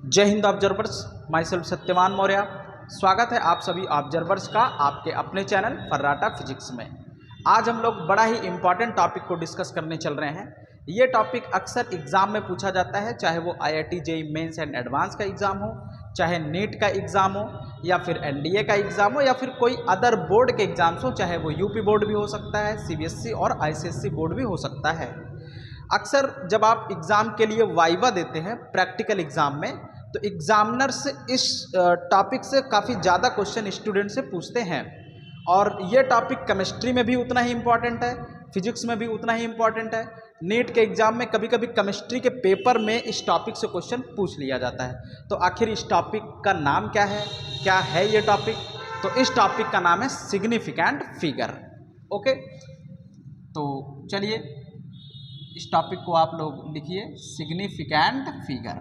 जय Hind observers, my self Satyavan Maurya. स्वागत है आप सभी ऑब्जर्वर्स का आपके अपने चैनल फर्राटा फिजिक्स में। आज हम लोग बड़ा ही इम्पॉर्टेंट टॉपिक को डिस्कस करने चल रहे हैं। ये टॉपिक अक्सर एग्जाम में पूछा जाता है, चाहे वो IIT JEE mains and advance का एग्ज़ाम हो, चाहे नीट का एग्ज़ाम हो, या फिर NDA का एग्ज़ाम हो, या फिर कोई अदर बोर्ड के एग्ज़ाम्स हो, चाहे वो UP बोर्ड भी हो सकता है, CBSE और ICSE बोर्ड भी हो सकता है। अक्सर जब आप एग्ज़ाम के लिए वाइवा देते हैं प्रैक्टिकल एग्ज़ाम में, तो एग्जामिनर से इस टॉपिक से काफ़ी ज़्यादा क्वेश्चन स्टूडेंट से पूछते हैं। और ये टॉपिक केमिस्ट्री में भी उतना ही इम्पॉर्टेंट है, फिजिक्स में भी उतना ही इम्पॉर्टेंट है। नीट के एग्ज़ाम में कभी कभी केमिस्ट्री के पेपर में इस टॉपिक से क्वेश्चन पूछ लिया जाता है। तो आखिर इस टॉपिक का नाम क्या है ये टॉपिक? तो इस टॉपिक का नाम है सिग्निफिकेंट फिगर। ओके, तो चलिए इस टॉपिक को आप लोग लिखिए, सिग्निफिकेंट फिगर।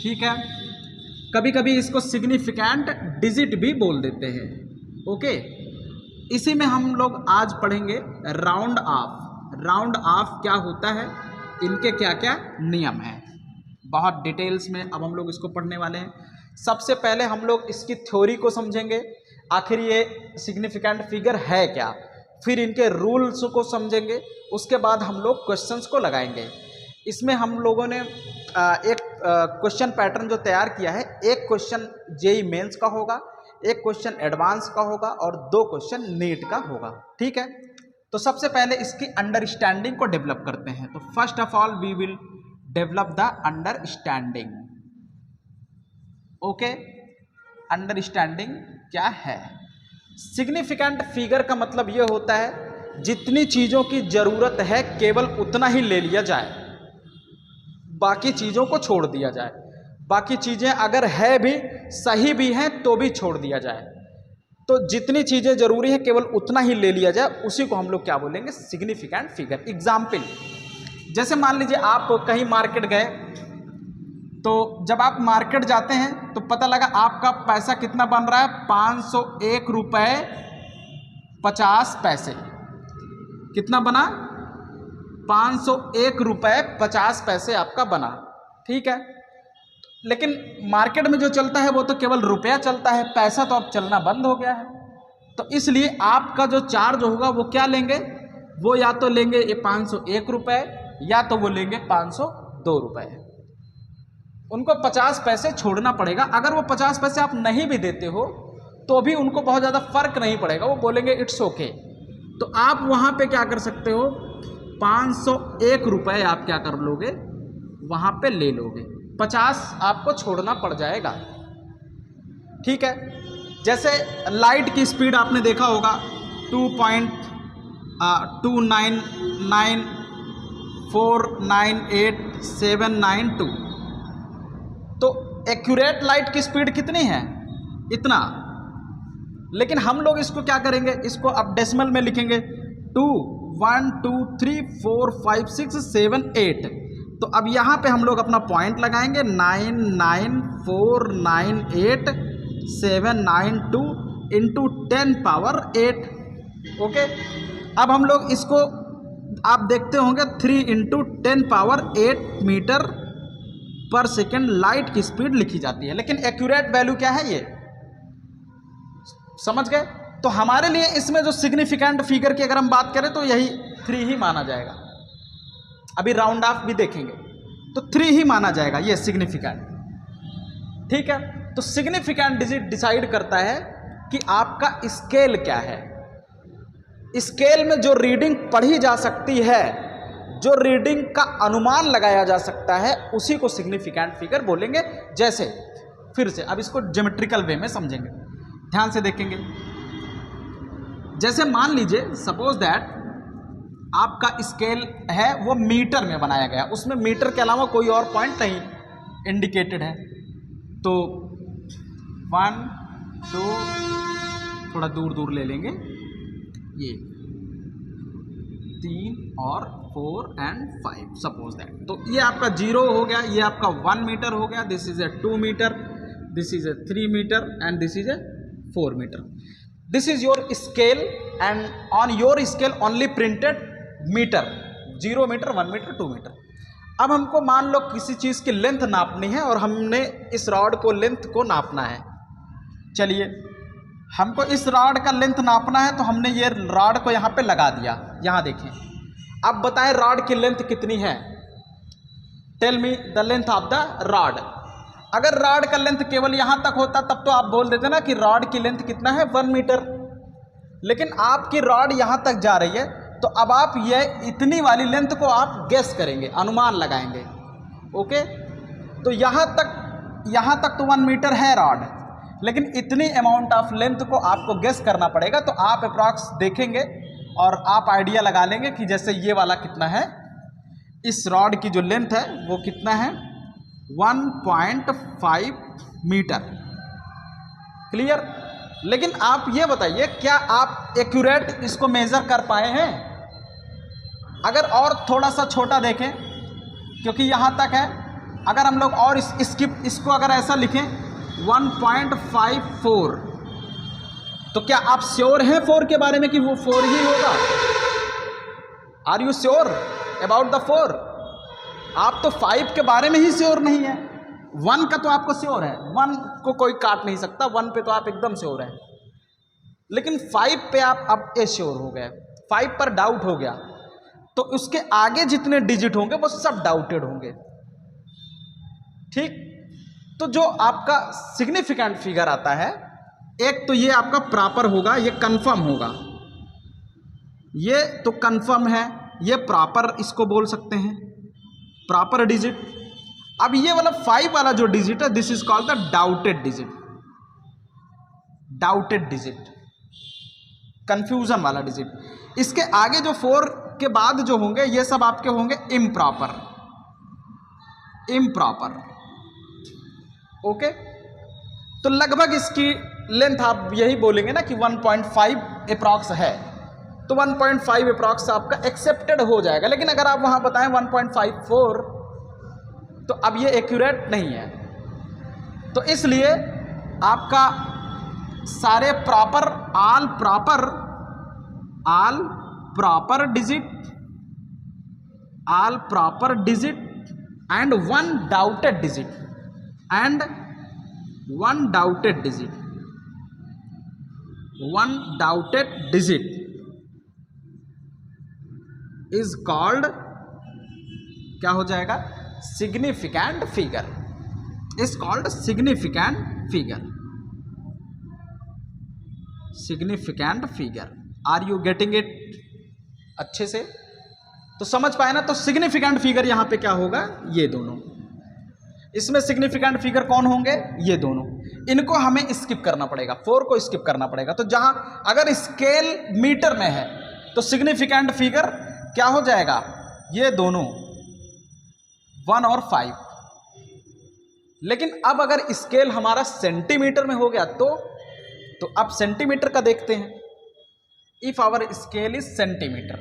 ठीक है, कभी कभी इसको सिग्निफिकेंट डिजिट भी बोल देते हैं। ओके, इसी में हम लोग आज पढ़ेंगे राउंड ऑफ। राउंड ऑफ क्या होता है, इनके क्या क्या नियम हैं, बहुत डिटेल्स में अब हम लोग इसको पढ़ने वाले हैं। सबसे पहले हम लोग इसकी थ्योरी को समझेंगे, आखिर ये सिग्निफिकेंट फिगर है क्या, फिर इनके रूल्स को समझेंगे, उसके बाद हम लोग क्वेश्चंस को लगाएंगे। इसमें हम लोगों ने एक क्वेश्चन पैटर्न जो तैयार किया है, एक क्वेश्चन JEE मेंस का होगा, एक क्वेश्चन एडवांस का होगा और 2 क्वेश्चन नीट का होगा। ठीक है, तो सबसे पहले इसकी अंडरस्टैंडिंग को डेवलप करते हैं। तो first of all we will develop the understanding. Okay, understanding क्या है? सिग्निफिकेंट फिगर का मतलब ये होता है जितनी चीज़ों की ज़रूरत है केवल उतना ही ले लिया जाए, बाकी चीज़ों को छोड़ दिया जाए। बाकी चीज़ें अगर है भी, सही भी हैं, तो भी छोड़ दिया जाए। तो जितनी चीज़ें ज़रूरी हैं केवल उतना ही ले लिया जाए, उसी को हम लोग क्या बोलेंगे, सिग्निफिकेंट फिगर। एग्जाम्पल, जैसे मान लीजिए आप कहीं मार्केट गए, तो जब आप मार्केट जाते हैं तो पता लगा आपका पैसा कितना बन रहा है, 501 रुपये 50 पैसे। कितना बना? 501 रुपये 50 पैसे आपका बना। ठीक है, लेकिन मार्केट में जो चलता है वो तो केवल रुपया चलता है, पैसा तो अब चलना बंद हो गया है। तो इसलिए आपका जो चार्ज होगा वो क्या लेंगे, वो या तो लेंगे ये 501 रुपये, या तो वो लेंगे 502 रुपये। उनको 50 पैसे छोड़ना पड़ेगा। अगर वो 50 पैसे आप नहीं भी देते हो तो भी उनको बहुत ज़्यादा फर्क नहीं पड़ेगा, वो बोलेंगे इट्स ओके। तो आप वहाँ पे क्या कर सकते हो, 501 रुपये आप क्या कर लोगे, वहाँ पे ले लोगे, 50 आपको छोड़ना पड़ जाएगा। ठीक है, जैसे लाइट की स्पीड आपने देखा होगा 2.299498,792। तो एक्यूरेट लाइट की स्पीड कितनी है, इतना। लेकिन हम लोग इसको क्या करेंगे, इसको अब डेसिमल में लिखेंगे, 2 1 2 3 4 5 6 7 8। तो अब यहाँ पे हम लोग अपना पॉइंट लगाएंगे, 99498,792 इंटू 10 पावर 8। ओके, अब हम लोग इसको आप देखते होंगे 3 इंटू 10 पावर 8 मीटर पर सेकेंड लाइट की स्पीड लिखी जाती है। लेकिन एक्यूरेट वैल्यू क्या है, ये समझ गए? तो हमारे लिए इसमें जो सिग्निफिकेंट फिगर की अगर हम बात करें तो यही 3 ही माना जाएगा। अभी राउंड ऑफ भी देखेंगे तो 3 ही माना जाएगा ये सिग्निफिकेंट। ठीक है, तो सिग्निफिकेंट डिजिट डिसाइड करता है कि आपका स्केल क्या है। स्केल में जो रीडिंग पढ़ी जा सकती है, जो रीडिंग का अनुमान लगाया जा सकता है, उसी को सिग्निफिकेंट फिगर बोलेंगे। जैसे फिर से अब इसको ज्योमेट्रिकल वे में समझेंगे, ध्यान से देखेंगे। जैसे मान लीजिए सपोज दैट आपका स्केल है वो मीटर में बनाया गया, उसमें मीटर के अलावा कोई और पॉइंट नहीं इंडिकेटेड है। तो 1 2 थोड़ा दूर दूर ले लेंगे, ये 3 और 4 and 5 सपोज दैट। तो ये आपका 0 हो गया, ये आपका 1 मीटर हो गया, this is a 2 metre, this is a 3 metre and this is a 4 metre. This is your scale and on your scale only printed metre, 0 metre 1 metre 2 metre. अब हमको मान लो किसी चीज़ की लेंथ नापनी है और हमने इस रॉड को लेंथ को नापना है। चलिए, हमको इस रॉड का लेंथ नापना है तो हमने ये रॉड को यहाँ पे लगा दिया। यहाँ देखें, अब बताएं रॉड की लेंथ कितनी है। Tell me the length of the rod. अगर रॉड का लेंथ केवल यहाँ तक होता तब तो आप बोल देते ना कि रॉड की लेंथ कितना है, 1 मीटर। लेकिन आपकी रॉड यहाँ तक जा रही है तो अब आप ये इतनी वाली लेंथ को आप गेस करेंगे, अनुमान लगाएंगे। ओके, तो यहाँ तक तो 1 मीटर है रॉड, लेकिन इतनी अमाउंट ऑफ लेंथ को आपको गेस करना पड़ेगा। तो आप अप्रॉक्स देखेंगे और आप आइडिया लगा लेंगे कि जैसे ये वाला कितना है, इस रॉड की जो लेंथ है वो कितना है, 1.5 मीटर। क्लियर? लेकिन आप ये बताइए, क्या आप एक्यूरेट इसको मेज़र कर पाए हैं? अगर और थोड़ा सा छोटा देखें, क्योंकि यहाँ तक है, अगर हम लोग और इसको अगर ऐसा लिखें 1.54, तो क्या आप श्योर हैं 4 के बारे में कि वो 4 ही होगा? Are you sure about the 4? आप तो 5 के बारे में ही श्योर नहीं है। 1 का तो आपको श्योर है, 1 को कोई काट नहीं सकता, 1 पे तो आप एकदम श्योर हैं। लेकिन 5 पे आप अब श्योर हो गए, 5 पर डाउट हो गया, तो उसके आगे जितने डिजिट होंगे वो सब डाउटेड होंगे। ठीक? तो जो आपका सिग्निफिकेंट फिगर आता है, एक तो ये आपका प्रॉपर होगा, ये कंफर्म होगा, ये तो कंफर्म है, ये प्रॉपर इसको बोल सकते हैं, प्रॉपर डिजिट। अब ये वाला 5 वाला जो डिजिट है, this is called the doubted digit. Doubted digit, confusion वाला डिजिट। इसके आगे जो 4 के बाद जो होंगे ये सब आपके होंगे इम्प्रॉपर। Improper, okay. तो लगभग इसकी लेंथ आप यही बोलेंगे ना कि 1.5 अप्रॉक्स है, तो 1.5 अप्रॉक्स आपका एक्सेप्टेड हो जाएगा। लेकिन अगर आप वहां बताएं 1.54, तो अब ये एक्यूरेट नहीं है। तो इसलिए आपका सारे proper all proper digit and one doubted digit is called, क्या हो जाएगा, significant figure. Is called significant figure. Are you getting it अच्छे से? तो समझ पाए ना? तो सिग्निफिकेंट फिगर यहां पे क्या होगा, ये दोनों। इसमें सिग्निफिकेंट फिगर कौन होंगे, ये दोनों। इनको हमें स्किप करना पड़ेगा, 4 को स्किप करना पड़ेगा। तो जहां अगर स्केल मीटर में है तो सिग्निफिकेंट फिगर क्या हो जाएगा, ये दोनों 1 और 5। लेकिन अब अगर स्केल हमारा सेंटीमीटर में हो गया तो अब सेंटीमीटर का देखते हैं। If our scale is centimetre,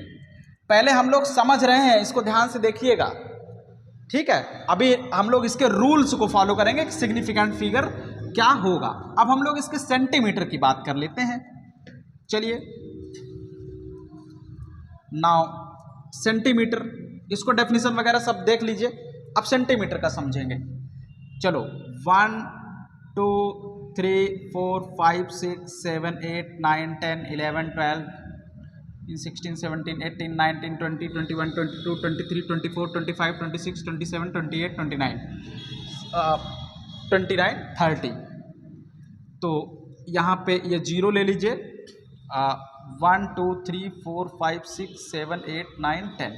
पहले हम लोग समझ रहे हैं, इसको ध्यान से देखिएगा, ठीक है। अभी हम लोग इसके रूल्स को फॉलो करेंगे कि सिग्निफिकेंट फिगर क्या होगा। अब हम लोग इसके सेंटीमीटर की बात कर लेते हैं। चलिए, नाउ सेंटीमीटर, इसको डेफिनेशन वगैरह सब देख लीजिए। अब सेंटीमीटर का समझेंगे। चलो, 1 2 3 4 5 6 7 8 9 10 11 12 16 17 18 19 20 21 22 23 24 25 26 27 28 29 30। तो यहाँ पे ये 0 ले लीजिए। 1 2 3 4 5 6 7 8 9 10,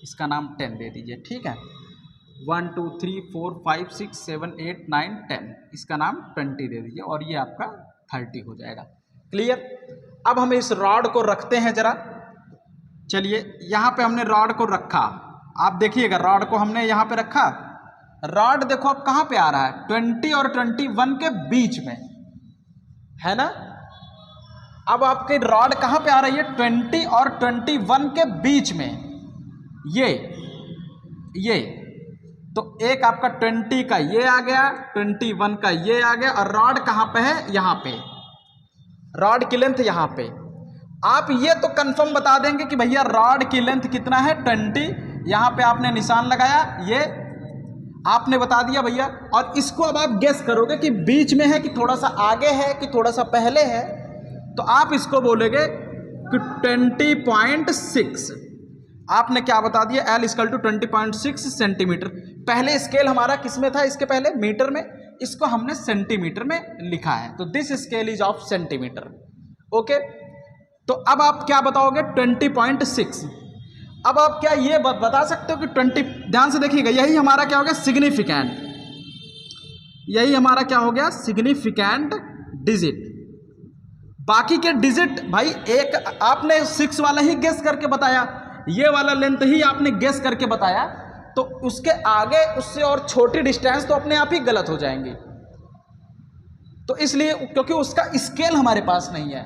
इसका नाम 10 दे दीजिए, ठीक है। 1 2 3 4 5 6 7 8 9 10, इसका नाम 20 दे दीजिए, और ये आपका 30 हो जाएगा। क्लियर? अब हम इस रॉड को रखते हैं जरा। चलिए, यहाँ पे हमने रॉड को रखा, आप देखिएगा, रॉड को हमने यहाँ पे रखा। रॉड देखो अब कहाँ पे आ रहा है, 20 और 21 के बीच में, है ना। अब आपकी रॉड कहाँ पे आ रही है, 20 और 21 के बीच में, ये तो एक आपका 20 का ये आ गया, 21 का ये आ गया, और रॉड कहाँ पे है, यहाँ पे। रॉड की लेंथ यहाँ पे। आप ये तो कंफर्म बता देंगे कि भैया रॉड की लेंथ कितना है, 20, यहाँ पे आपने निशान लगाया, ये आपने बता दिया भैया। और इसको अब आप गेस करोगे कि बीच में है कि थोड़ा सा आगे है कि थोड़ा सा पहले है, तो आप इसको बोलेगे कि 20.6। आपने क्या बता दिया, L इक्वल टू 20.6 सेंटीमीटर। पहले स्केल हमारा किस में था, इसके पहले मीटर में, इसको हमने सेंटीमीटर में लिखा है, तो this scale is of centimetre. Okay, तो अब आप क्या बताओगे, 20.6। अब आप क्या ये बता सकते हो कि 20, ध्यान से देखिएगा, यही हमारा क्या हो गया, सिग्निफिकेंट, यही हमारा क्या हो गया, सिग्निफिकेंट डिजिट। बाकी के डिजिट भाई एक आपने 6 वाला ही गेस करके बताया, ये वाला लेंथ ही आपने गेस करके बताया, तो उसके आगे उससे और छोटी डिस्टेंस तो अपने आप ही गलत हो जाएंगी। तो इसलिए क्योंकि उसका स्केल हमारे पास नहीं है,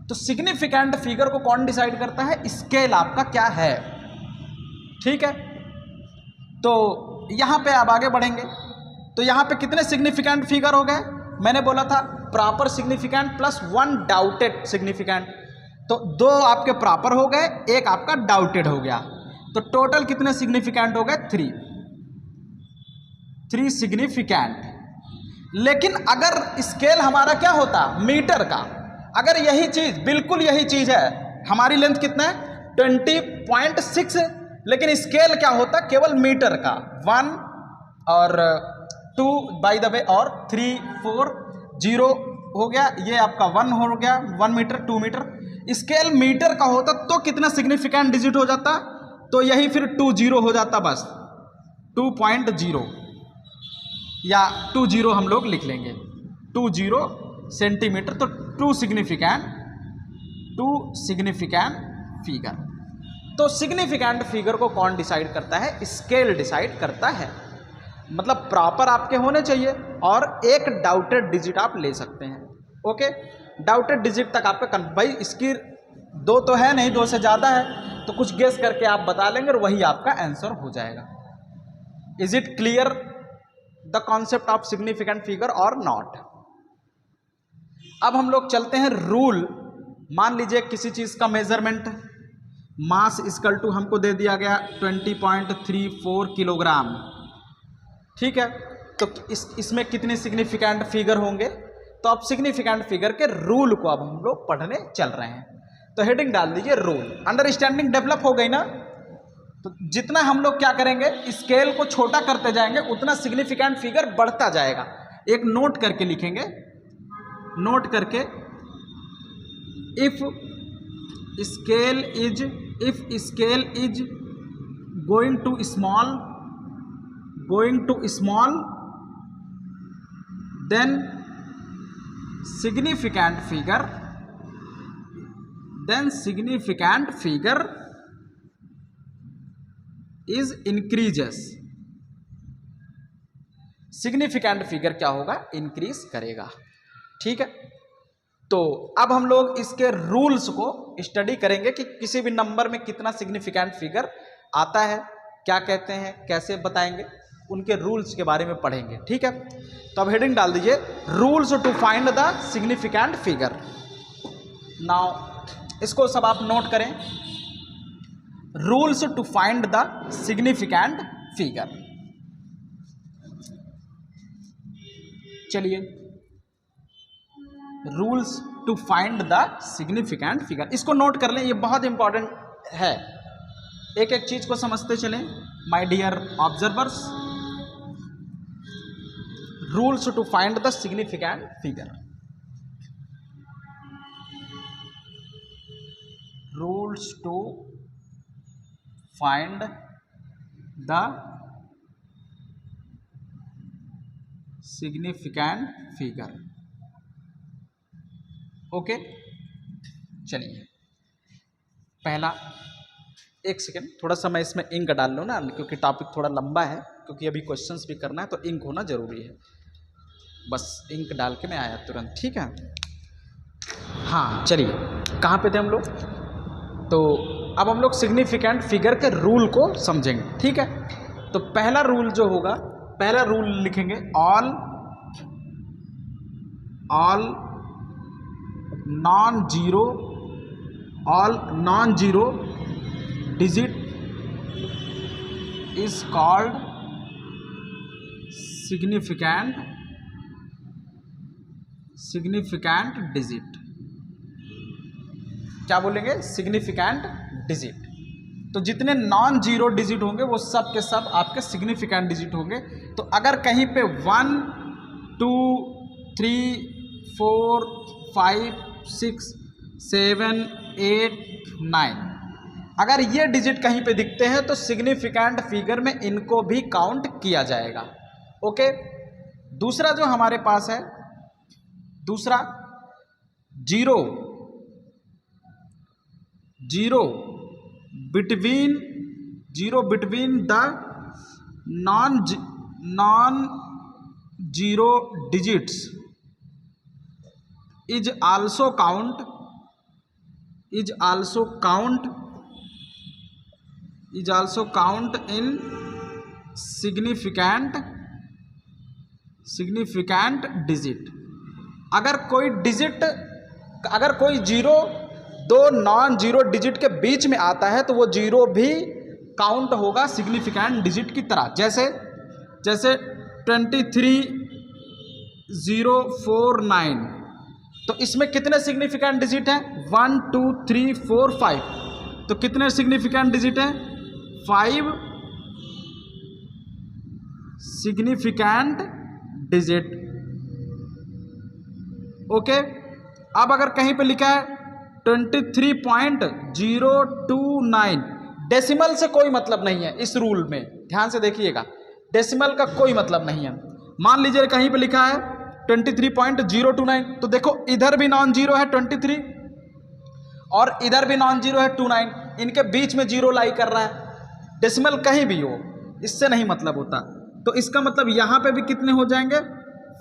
तो सिग्निफिकेंट फिगर को कौन डिसाइड करता है, स्केल आपका क्या है। ठीक है, तो यहां पे आप आगे बढ़ेंगे, तो यहां पे कितने सिग्निफिकेंट फिगर हो गए, मैंने बोला था proper significant plus 1 doubted significant, तो 2 आपके प्रॉपर हो गए, 1 आपका डाउटेड हो गया, तो टोटल कितने सिग्निफिकेंट हो गए, 3 सिग्निफिकेंट। लेकिन अगर स्केल हमारा क्या होता, मीटर का, अगर यही चीज, बिल्कुल यही चीज है, हमारी लेंथ कितना है 20.6, लेकिन स्केल क्या होता, केवल मीटर का, 1 और 2 बाय द वे, और 3 4 0 हो गया, ये आपका 1 हो गया, 1 मीटर 2 मीटर। स्केल मीटर का होता तो कितना सिग्निफिकेंट डिजिट हो जाता, तो यही फिर 20 हो जाता, बस 2.0 या 20 हम लोग लिख लेंगे, 20 सेंटीमीटर, तो 2 सिग्निफिकेंट फिगर। तो सिग्निफिकेंट फिगर को कौन डिसाइड करता है, स्केल डिसाइड करता है। मतलब प्रॉपर आपके होने चाहिए और एक डाउटेड डिजिट आप ले सकते हैं। ओके, डाउटेड डिजिट तक आपका भाई, इसकी 2 तो है नहीं, 2 से ज़्यादा है, तो कुछ गेस करके आप बता लेंगे और वही आपका आंसर हो जाएगा। Is it clear the concept of significant figure और नॉट। अब हम लोग चलते हैं रूल। मान लीजिए किसी चीज़ का मेजरमेंट, मास इक्वल टू हमको दे दिया गया 20.34 किलोग्राम, ठीक है, तो इसमें कितने सिग्निफिकेंट फिगर होंगे, तो अब सिग्निफिकेंट फिगर के रूल को अब हम लोग पढ़ने चल रहे हैं। तो हेडिंग डाल दीजिए रूल। अंडरस्टैंडिंग डेवलप हो गई ना, तो जितना हम लोग क्या करेंगे, स्केल को छोटा करते जाएंगे, उतना सिग्निफिकेंट फिगर बढ़ता जाएगा। एक नोट करके लिखेंगे, नोट करके, if scale is going to small then significant figure is increases. Significant figure क्या होगा, इंक्रीज करेगा। ठीक है, तो अब हम लोग इसके रूल्स को स्टडी करेंगे कि किसी भी नंबर में कितना सिग्निफिकेंट फिगर आता है, क्या कहते हैं, कैसे बताएंगे, उनके रूल्स के बारे में पढ़ेंगे। ठीक है, तो अब हेडिंग डाल दीजिए rules to find the significant figure. Now इसको सब आप नोट करें, rules to find the significant figure. चलिए, rules to find the significant figure, इसको नोट कर लें, ये बहुत इंपॉर्टेंट है। एक एक चीज को समझते चलें my dear observers. Rules to find the significant figure, rules to find the significant figure. Okay, चलिए पहला, एक सेकेंड, थोड़ा सा मैं इसमें इंक डाल लूँ ना, क्योंकि टॉपिक थोड़ा लंबा है, क्योंकि अभी क्वेश्चंस भी करना है, तो इंक होना जरूरी है। बस इंक डाल के मैं आया तुरंत। ठीक है, हाँ चलिए, कहाँ पे थे हम लोग, तो अब हम लोग सिग्निफिकेंट फिगर के रूल को समझेंगे। ठीक है, तो पहला रूल जो होगा, पहला रूल लिखेंगे, all non zero digit is called significant digit. क्या बोलेंगे? Significant digit. तो जितने नॉन जीरो डिजिट होंगे वो सब के सब आपके सिग्निफिकेंट डिजिट होंगे। तो अगर कहीं पे 1 2 3 4 5 6 7 8 9 अगर ये डिजिट कहीं पे दिखते हैं तो सिग्निफिकेंट फिगर में इनको भी काउंट किया जाएगा। ओके। दूसरा जो हमारे पास है, दूसरा zero between the non zero digits is also count in significant digit. अगर कोई जीरो दो नॉन जीरो डिजिट के बीच में आता है तो वो जीरो भी काउंट होगा सिग्निफिकेंट डिजिट की तरह। जैसे 23049, तो इसमें कितने सिग्निफिकेंट डिजिट हैं? 1 2 3 4 5। तो कितने सिग्निफिकेंट डिजिट हैं? 5 सिग्निफिकेंट डिजिट। ओके। अब अगर कहीं पे लिखा है 23.029, डेसिमल से कोई मतलब नहीं है इस रूल में, ध्यान से देखिएगा, डेसिमल का कोई मतलब नहीं है। मान लीजिए कहीं पे लिखा है 23.029, तो देखो इधर भी नॉन जीरो है 23 और इधर भी नॉन जीरो है 29, इनके बीच में जीरो लाई कर रहा है। डेसिमल कहीं भी हो, इससे नहीं मतलब होता। तो इसका मतलब यहां पे भी कितने हो जाएंगे?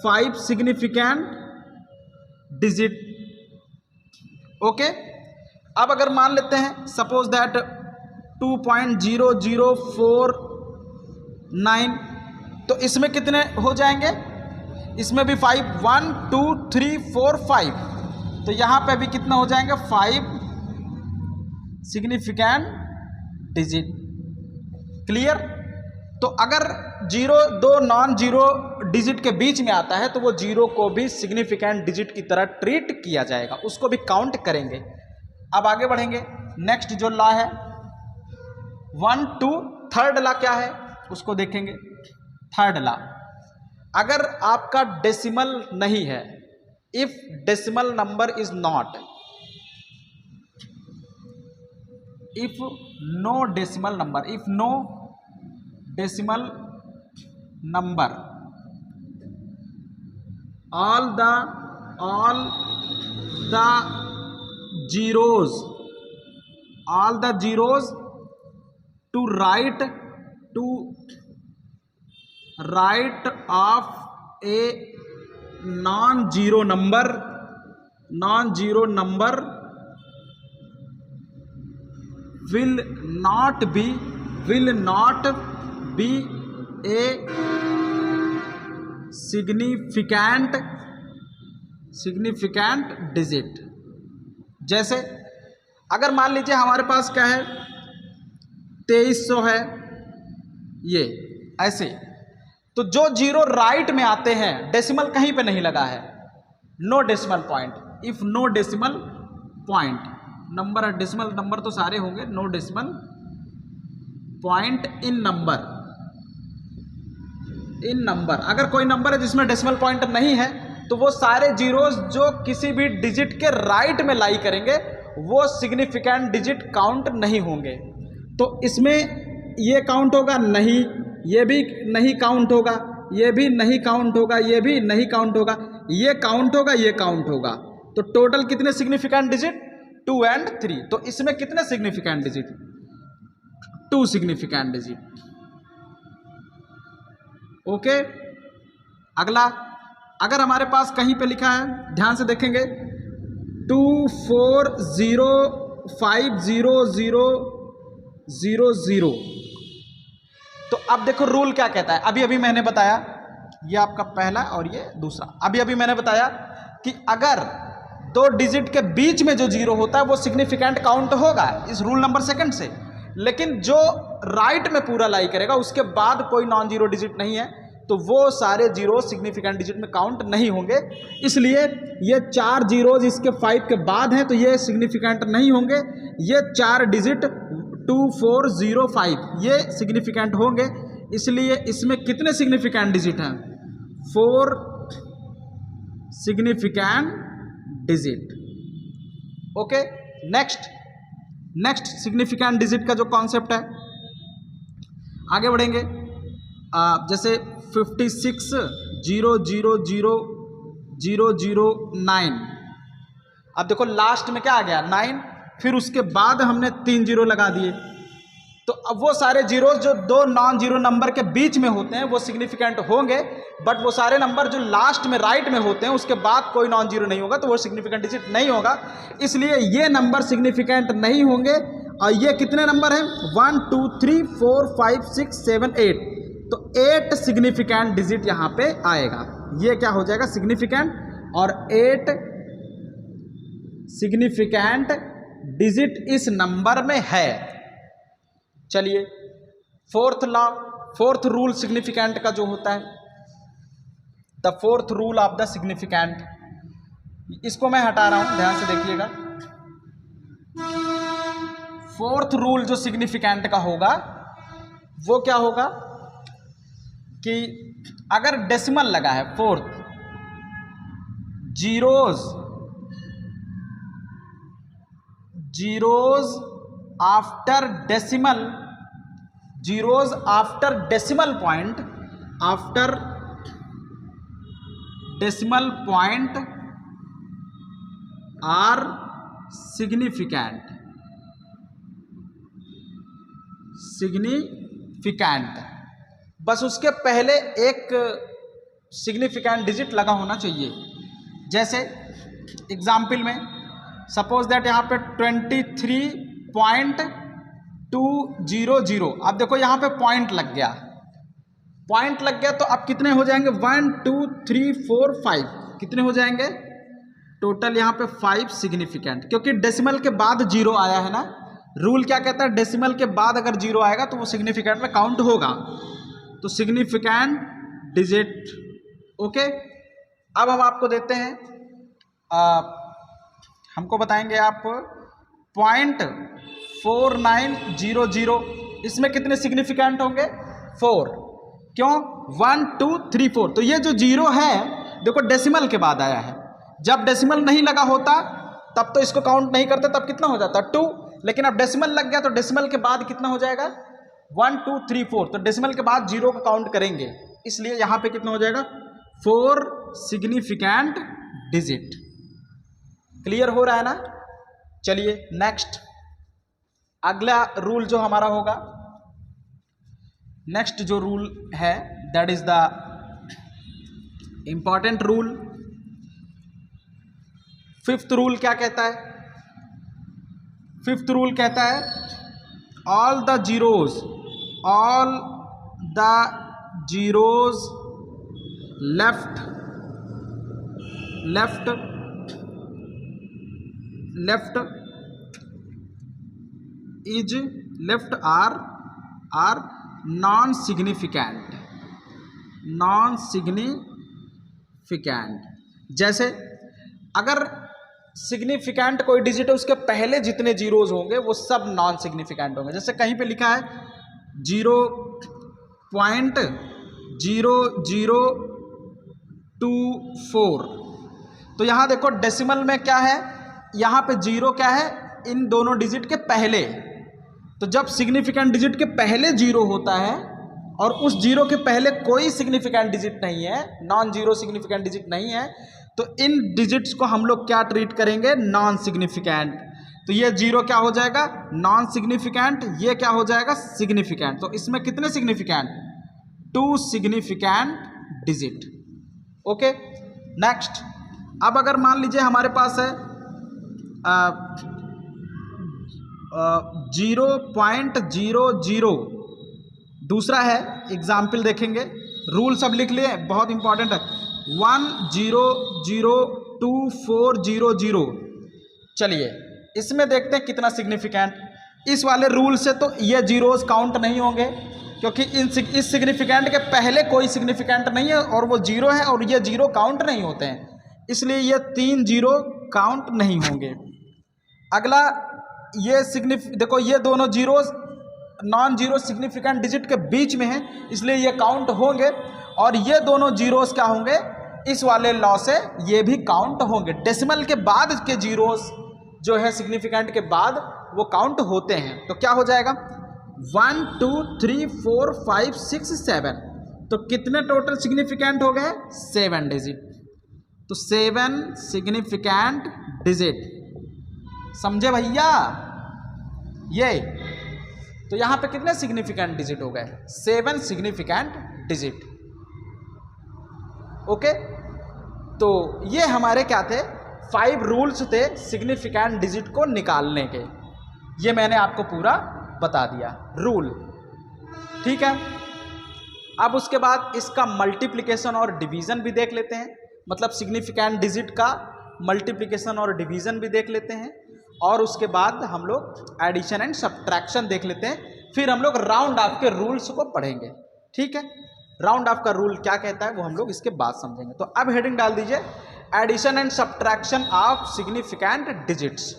5 सिग्निफिकेंट डिजिट। ओके। अब अगर मान लेते हैं सपोज दैट 2.0049, तो इसमें कितने हो जाएंगे? इसमें भी 5 1 2 3 4 5, तो यहां पे भी कितना हो जाएंगे? 5 सिग्निफिकेंट डिजिट। क्लियर? तो अगर जीरो दो नॉन जीरो डिजिट के बीच में आता है तो वो जीरो को भी सिग्निफिकेंट डिजिट की तरह ट्रीट किया जाएगा, उसको भी काउंट करेंगे। अब आगे बढ़ेंगे। नेक्स्ट जो लॉ है 1 2, थर्ड लॉ क्या है उसको देखेंगे। थर्ड लॉ, अगर आपका डेसिमल नहीं है, if decimal number is not, if no decimal number, if no decimal number, all the zeros to right of a non-zero number will not be a significant digit. जैसे अगर मान लीजिए हमारे पास क्या है 2300 है, ये ऐसे, तो जो जीरो राइट में आते हैं, डेसिमल कहीं पे नहीं लगा है, no decimal point, if no decimal point number, decimal number तो सारे होंगे, no decimal point in number, अगर कोई नंबर है जिसमें डेसिमल पॉइंट नहीं है तो वो सारे जीरोस जो किसी भी डिजिट के राइट में लाई करेंगे वो सिग्निफिकेंट डिजिट काउंट नहीं होंगे। तो इसमें ये काउंट होगा नहीं, ये भी नहीं काउंट होगा, ये भी नहीं काउंट होगा, ये भी नहीं काउंट होगा, ये काउंट होगा, ये काउंट होगा। तो टोटल कितने सिग्निफिकेंट डिजिट? 2 और 3। तो इसमें कितने significant digit? 2 significant digit. Okay. अगला, अगर हमारे पास कहीं पे लिखा है, ध्यान से देखेंगे 24050000, तो अब देखो रूल क्या कहता है। अभी मैंने बताया, ये आपका पहला और ये दूसरा, अभी मैंने बताया कि अगर दो डिजिट के बीच में जो जीरो होता है वो सिग्निफिकेंट काउंट होगा इस रूल नंबर सेकंड से। लेकिन जो राइट में पूरा लाई करेगा उसके बाद कोई नॉन जीरो डिजिट नहीं है तो वो सारे जीरो सिग्निफिकेंट डिजिट में काउंट नहीं होंगे। इसलिए ये 4 जीरोज इसके 5 के बाद हैं तो ये सिग्निफिकेंट नहीं होंगे। ये 4 डिजिट 2405 ये सिग्निफिकेंट होंगे। इसलिए इसमें कितने सिग्निफिकेंट डिजिट हैं? 4 significant digit. Okay, next significant digit का जो कॉन्सेप्ट है, आगे बढ़ेंगे। जैसे 56,000,009। अब देखो लास्ट में क्या आ गया? 9, फिर उसके बाद हमने 3 जीरो लगा दिए, तो अब वो सारे जीरो जो 2 नॉन जीरो नंबर के बीच में होते हैं वो सिग्निफिकेंट होंगे, बट वो सारे नंबर जो लास्ट में राइट में होते हैं उसके बाद कोई नॉन जीरो नहीं होगा तो वो सिग्निफिकेंट डिजिट नहीं होगा। इसलिए ये नंबर सिग्निफिकेंट नहीं होंगे। और ये कितने नंबर हैं? 1 2 3 4 5 6 7 8, तो 8 सिग्निफिकेंट डिजिट यहाँ पे आएगा। ये क्या हो जाएगा? सिग्निफिकेंट, और 8 सिग्निफिकेंट डिजिट इस नंबर में है। चलिए, फोर्थ रूल सिग्निफिकेंट का जो होता है, the fourth rule of the significant, इसको मैं हटा रहा हूं, ध्यान से देखिएगा। फोर्थ रूल जो सिग्निफिकेंट का होगा वो क्या होगा कि अगर डेसिमल लगा है, fourth, zeros after decimal, zeros after decimal point, after decimal point are significant, बस उसके पहले एक सिग्निफिकेंट डिजिट लगा होना चाहिए। जैसे एग्जाम्पल में सपोज दैट यहाँ पे 23.200, अब देखो यहाँ पे पॉइंट लग गया, तो अब कितने हो जाएंगे? 1 2 3 4 5, कितने हो जाएंगे टोटल? यहाँ पे 5 सिग्निफिकेंट, क्योंकि डेसिमल के बाद जीरो आया है ना। रूल क्या कहता है? डेसिमल के बाद अगर जीरो आएगा तो वो सिग्निफिकेंट में काउंट होगा, तो सिग्निफिकेंट डिजिट। ओके, अब हम आपको देते हैं, हमको बताएंगे आप 0.4900, इसमें कितने सिग्निफिकेंट होंगे? 4। क्यों? 1 2 3 4, तो ये जो जीरो है देखो डेसिमल के बाद आया है। जब डेसिमल नहीं लगा होता तब तो इसको काउंट नहीं करते, तब कितना हो जाता? 2, लेकिन अब डेसिमल लग गया तो डेसिमल के बाद कितना हो जाएगा? 1 2 3 4, तो डेसिमल के बाद जीरो का काउंट करेंगे, इसलिए यहां पे कितना हो जाएगा? 4 सिग्निफिकेंट डिजिट। क्लियर हो रहा है ना? चलिए नेक्स्ट, अगला रूल जो हमारा होगा, नेक्स्ट जो रूल है that is the important rule. 5th rule क्या कहता है? 5th रूल कहता है all the zeros left are non-significant। जैसे अगर सिग्निफिकेंट कोई डिजिट है उसके पहले जितने जीरोज होंगे वो सब नॉन सिग्निफिकेंट होंगे। जैसे कहीं पे लिखा है 0.0024, तो यहाँ देखो डेसिमल में क्या है? यहाँ पे जीरो क्या है? इन दोनों डिजिट के पहले। तो जब सिग्निफिकेंट डिजिट के पहले जीरो होता है और उस जीरो के पहले कोई सिग्निफिकेंट डिजिट नहीं है, नॉन जीरो सिग्निफिकेंट डिजिट नहीं है, तो इन डिजिट्स को हम लोग क्या ट्रीट करेंगे? Non significant. तो ये जीरो क्या हो जाएगा? Non significant. ये क्या हो जाएगा? सिग्निफिकेंट। तो इसमें कितने significant? 2 significant digit. Okay, next. अब अगर मान लीजिए हमारे पास है 0.00, दूसरा है एग्जाम्पल देखेंगे, रूल सब लिख लिए, बहुत इंपॉर्टेंट है। 1002400। चलिए इसमें देखते हैं कितना सिग्निफिकेंट। इस वाले रूल से तो ये जीरोस काउंट नहीं होंगे, क्योंकि इस सिग्निफिकेंट के पहले कोई सिग्निफिकेंट नहीं है और वो जीरो है, और ये जीरो काउंट नहीं होते हैं, इसलिए ये 3 जीरो काउंट नहीं होंगे। अगला ये देखो ये दोनों zeros non zero significant digit के बीच में है, इसलिए ये काउंट होंगे, और ये दोनों जीरोस क्या होंगे, इस वाले लॉ से ये भी काउंट होंगे। डेसिमल के बाद के जीरोस जो है सिग्निफिकेंट के बाद वो काउंट होते हैं। तो क्या हो जाएगा 1 2 3 4 5 6 7, तो कितने टोटल सिग्निफिकेंट हो गए 7 डिजिट। तो 7 सिग्निफिकेंट डिजिट, समझे भैया ये। तो यहां पे कितने सिग्निफिकेंट डिजिट हो गए 7 सिग्निफिकेंट डिजिट। ओके, तो ये हमारे क्या थे 5 रूल्स थे सिग्निफिकेंट डिजिट को निकालने के, ये मैंने आपको पूरा बता दिया रूल, ठीक है। अब उसके बाद इसका मल्टीप्लिकेशन और डिवीजन भी देख लेते हैं, मतलब सिग्निफिकेंट डिजिट का मल्टीप्लिकेशन और डिवीजन भी देख लेते हैं, और उसके बाद हम लोग एडिशन एंड सब्ट्रैक्शन देख लेते हैं, फिर हम लोग राउंड ऑफ के रूल्स को पढ़ेंगे, ठीक है। राउंड ऑफ का रूल क्या कहता है वो हम लोग इसके बाद समझेंगे। तो अब हेडिंग डाल दीजिए addition and subtraction of significant digits.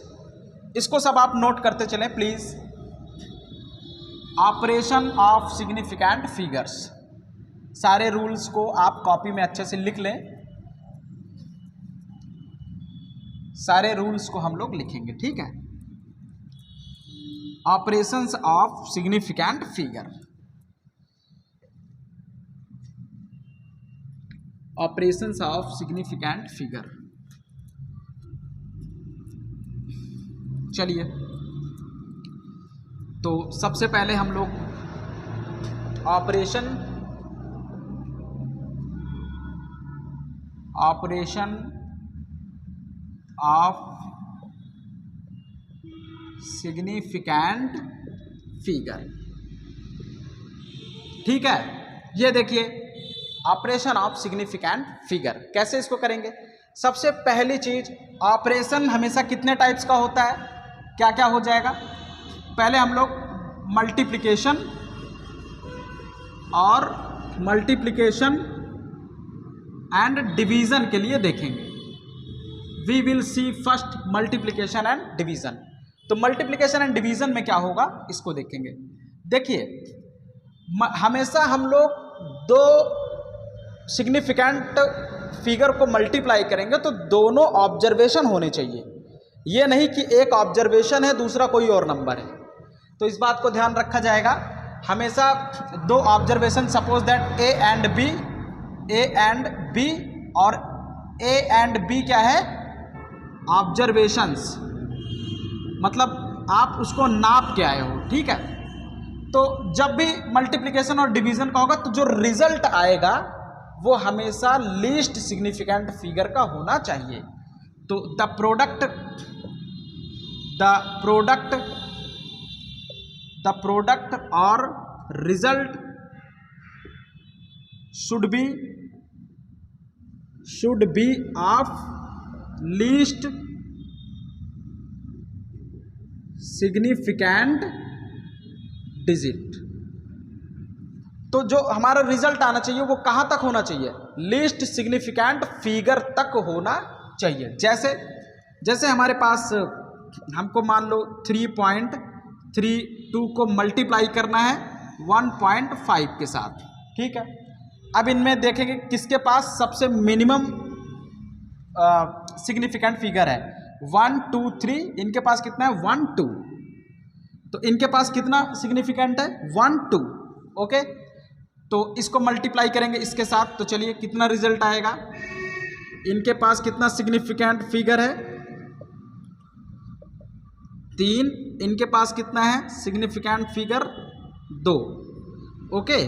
इसको सब आप नोट करते चलें please. Operation of significant figures, सारे रूल्स को आप कॉपी में अच्छे से लिख लें, सारे रूल्स को हम लोग लिखेंगे, ठीक है। Operations of significant figure, operations of significant figure. चलिए, तो सबसे पहले हम लोग ऑपरेशन ऑफ सिग्निफिकेंट फिगर, ठीक है। ये देखिए ऑपरेशन ऑफ सिग्निफिकेंट फिगर कैसे इसको करेंगे। सबसे पहली चीज, ऑपरेशन हमेशा कितने टाइप्स का होता है, क्या क्या हो जाएगा। पहले हम लोग मल्टीप्लिकेशन एंड डिवीजन के लिए देखेंगे। We will see first multiplication and division. तो मल्टीप्लिकेशन एंड डिवीजन में क्या होगा इसको देखेंगे। देखिए हमेशा हम लोग दो सिग्निफिकेंट फिगर को मल्टीप्लाई करेंगे तो दोनों ऑब्जर्वेशन होने चाहिए, ये नहीं कि एक ऑब्जर्वेशन है दूसरा कोई और नंबर है। तो इस बात को ध्यान रखा जाएगा, हमेशा दो observation, suppose that A and B, और ए एंड बी क्या है ऑब्जर्वेशंस, मतलब आप उसको नाप के आए हो, ठीक है। तो जब भी मल्टीप्लिकेशन और डिवीजन का होगा तो जो रिजल्ट आएगा वो हमेशा लीस्ट सिग्निफिकेंट फिगर का होना चाहिए। तो द प्रोडक्ट और result should be of least significant digit. तो जो हमारा रिजल्ट आना चाहिए वो कहाँ तक होना चाहिए, लीस्ट सिग्निफिकेंट फिगर तक होना चाहिए। जैसे हमारे पास हमको मान लो 3.32 को मल्टीप्लाई करना है 1.5 के साथ, ठीक है। अब इनमें देखेंगे किसके पास सबसे मिनिमम सिग्निफिकेंट फिगर है 1 2 3, इनके पास कितना है 1 2, तो इनके पास कितना सिग्निफिकेंट है 1 2, ओके। तो इसको मल्टीप्लाई करेंगे इसके साथ, तो चलिए कितना रिजल्ट आएगा, इनके पास कितना सिग्निफिकेंट फिगर है 3, इनके पास कितना है सिग्निफिकेंट फिगर 2, ओके।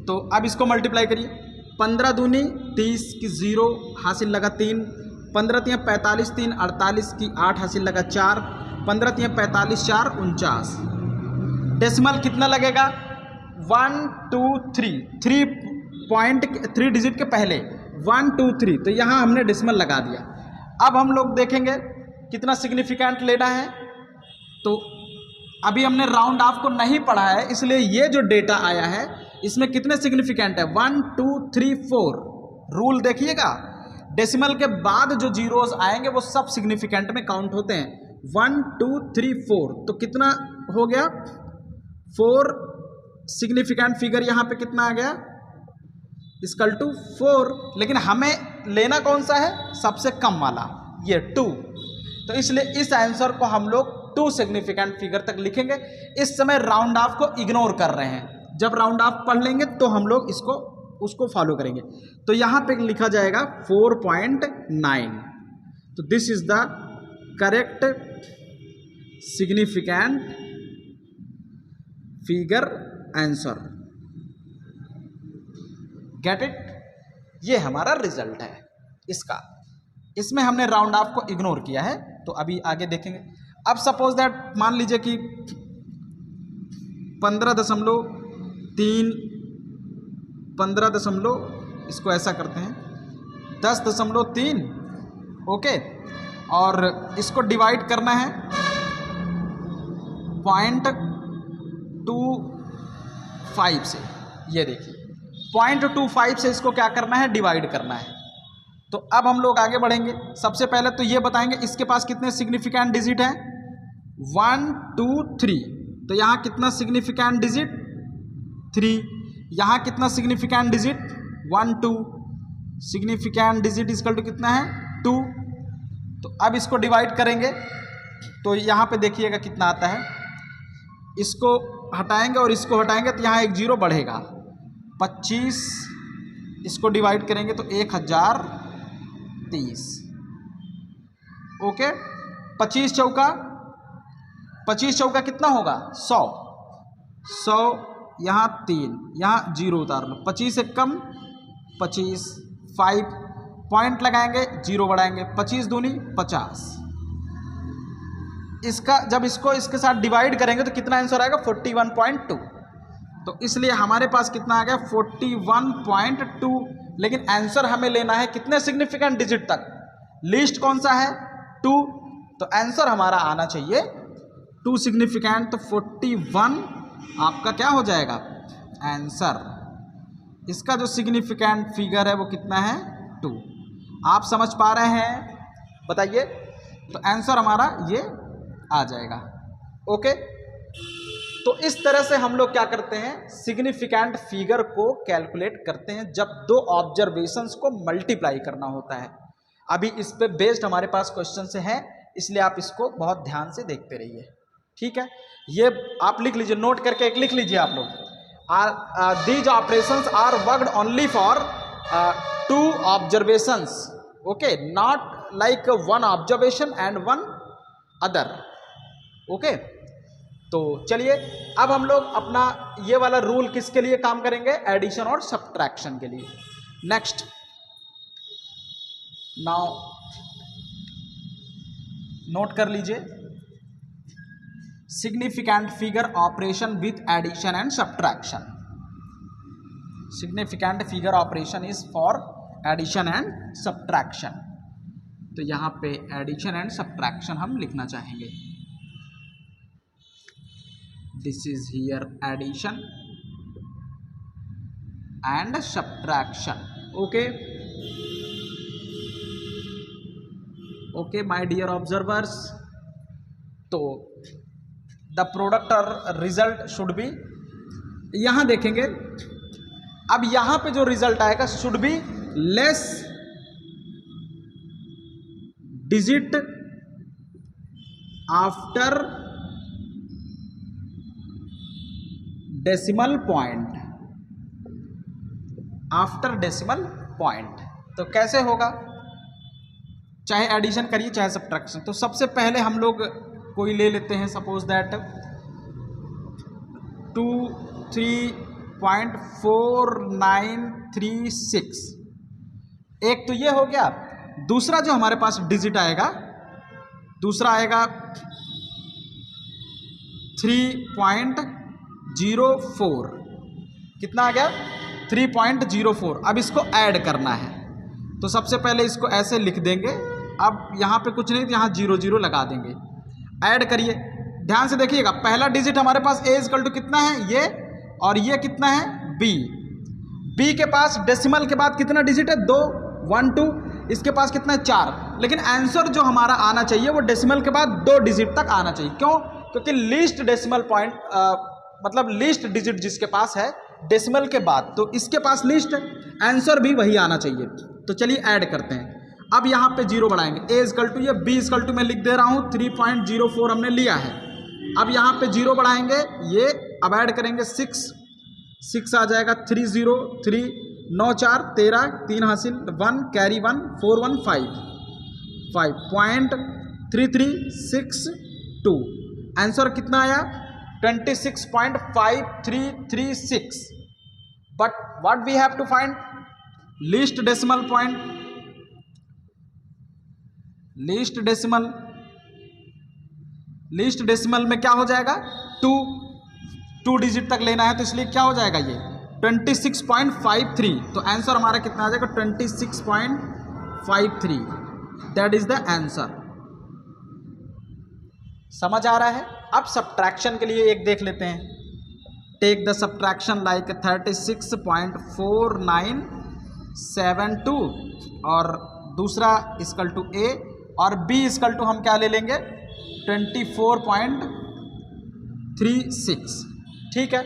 तो अब इसको मल्टीप्लाई करिए, 15 दूनी 30 की 0 हासिल लगा 3, 15 तियाँ 45, 3 48 की 8 हासिल लगा 4, 15 तियाँ 45 4 49। डेसिमल कितना लगेगा 1 2 3 डिजिट के पहले 1 2 3, तो यहाँ हमने डेसिमल लगा दिया। अब हम लोग देखेंगे कितना सिग्निफिकेंट लेना है, तो अभी हमने राउंड ऑफ को नहीं पढ़ा है, इसलिए ये जो डेटा आया है इसमें कितने सिग्निफिकेंट है, 1 2 3 4। रूल देखिएगा, डेसिमल के बाद जो जीरोस आएंगे वो सब सिग्निफिकेंट में काउंट होते हैं। 1 2 3 4, तो कितना हो गया, 4 सिग्निफिकेंट फिगर यहाँ पे कितना आ गया, इक्वल टू 4। लेकिन हमें लेना कौन सा है, सबसे कम वाला, ये 2। तो इसलिए इस आंसर को हम लोग 2 सिग्निफिकेंट फिगर तक लिखेंगे। इस समय राउंड ऑफ को इग्नोर कर रहे हैं, जब राउंड ऑफ पढ़ लेंगे तो हम लोग उसको फॉलो करेंगे। तो यहाँ पे लिखा जाएगा 4.9। तो this is the correct significant figure answer. Get it, ये हमारा रिजल्ट है इसका। इसमें हमने राउंड ऑफ को इग्नोर किया है। तो अभी आगे देखेंगे। अब सपोज दैट मान लीजिए कि 15.3 इसको ऐसा करते हैं 10.3, ओके, और इसको डिवाइड करना है 0.25 से। ये देखिए 0.25 से इसको क्या करना है, डिवाइड करना है। तो अब हम लोग आगे बढ़ेंगे। सबसे पहले तो ये बताएंगे इसके पास कितने सिग्निफिकेंट डिजिट हैं, 1 2 3। तो यहाँ कितना सिग्निफिकेंट डिजिट, 3। यहाँ कितना significant digit, 1 2। Significant digit equal to कितना है, 2। तो अब इसको डिवाइड करेंगे तो यहाँ पे देखिएगा कितना आता है। इसको हटाएंगे और इसको हटाएंगे तो यहाँ एक जीरो बढ़ेगा, 25। इसको डिवाइड करेंगे तो 1030, ओके। 25 चौका कितना होगा, 100। यहाँ 3, यहाँ जीरो उतार लो, 25 से कम 25, 5 पॉइंट लगाएंगे, जीरो बढ़ाएंगे, 25 दूनी 50। इसका जब इसको इसके साथ डिवाइड करेंगे तो कितना आंसर आएगा, 41.2। तो इसलिए हमारे पास कितना आ गया, 41.2। लेकिन आंसर हमें लेना है कितने सिग्निफिकेंट डिजिट तक, लिस्ट कौन सा है, 2। तो आंसर हमारा आना चाहिए 2 सिग्निफिकेंट। तो 41 आपका क्या हो जाएगा आंसर। इसका जो सिग्निफिकेंट फिगर है वो कितना है, 2। आप समझ पा रहे हैं, बताइए। तो आंसर हमारा ये आ जाएगा, ओके। तो इस तरह से हम लोग क्या करते हैं, सिग्निफिकेंट फिगर को कैलकुलेट करते हैं जब 2 ऑब्जर्वेशंस को मल्टीप्लाई करना होता है। अभी इस पे बेस्ड हमारे पास क्वेश्चन से हैं, इसलिए आप इसको बहुत ध्यान से देखते रहिए, ठीक है। ये आप लिख लीजिए, नोट करके एक लिख लीजिए आप लोग। These operations are worked only for 2 observations, okay, not like 1 observation and 1 other, okay. तो चलिए अब हम लोग अपना ये वाला रूल किसके लिए काम करेंगे, एडिशन और सब्ट्रैक्शन के लिए। नेक्स्ट, नाउ नोट कर लीजिए, significant figure operation with addition and subtraction. Significant figure operation is for addition and subtraction. तो यहाँ पे एडिशन एंड सब्ट्रैक्शन हम लिखना चाहेंगे। This is here addition and subtraction, okay, okay my dear observers। तो the product or result should be, यहाँ देखेंगे अब यहाँ पे जो रिजल्ट आएगा should be less digit after decimal point, after decimal point. तो कैसे होगा, चाहे एडिशन करिए चाहे सब्ट्रैक्शन। तो सबसे पहले हम लोग कोई ले लेते हैं, सपोज दैट 23.4936। एक तो ये हो गया। दूसरा जो हमारे पास डिजिट आएगा, दूसरा आएगा 3.04। कितना आ गया, 3.04। अब इसको ऐड करना है तो सबसे पहले इसको ऐसे लिख देंगे। अब यहाँ पे कुछ नहीं तो यहाँ 0 0 लगा देंगे। ऐड करिए, ध्यान से देखिएगा, पहला डिजिट हमारे पास a इक्वल टू कितना है ये, और ये कितना है b। b के पास डेसिमल के बाद कितना डिजिट है 2, 1 2, इसके पास कितना है 4। लेकिन आंसर जो हमारा आना चाहिए वो डेसिमल के बाद 2 डिजिट तक आना चाहिए। क्यों? क्योंकि लीस्ट डेसिमल पॉइंट मतलब लीस्ट डिजिट जिसके पास है डेसिमल के बाद, तो इसके पास लीस्ट है, आंसर भी वही आना चाहिए। तो चलिए ऐड करते हैं। अब यहाँ पे 0 बढ़ाएंगे, a इक्वल टू, ये b इक्वल टू मैं लिख दे रहा हूँ 3.04 हमने लिया है। अब यहाँ पे 0 बढ़ाएंगे, ये अब ऐड करेंगे 6 आ जाएगा 3 0 3 9 4 13 3 हासिल 1 कैरी 1 4 1 5.3362। आंसर कितना आया 26.5336। But what we have to find least decimal point, least decimal में क्या हो जाएगा 2 डिजिट तक लेना है, तो इसलिए क्या हो जाएगा ये 26.53। तो आंसर हमारा कितना आ जाएगा 26.53। That is the answer. समझ आ रहा है? अब सब्ट्रैक्शन के लिए एक देख लेते हैं। टेक द सब्ट्रैक्शन लाइक 36.4972 और दूसरा इक्वल टू a और b इक्वल टू हम क्या ले लेंगे 24.36। ठीक है,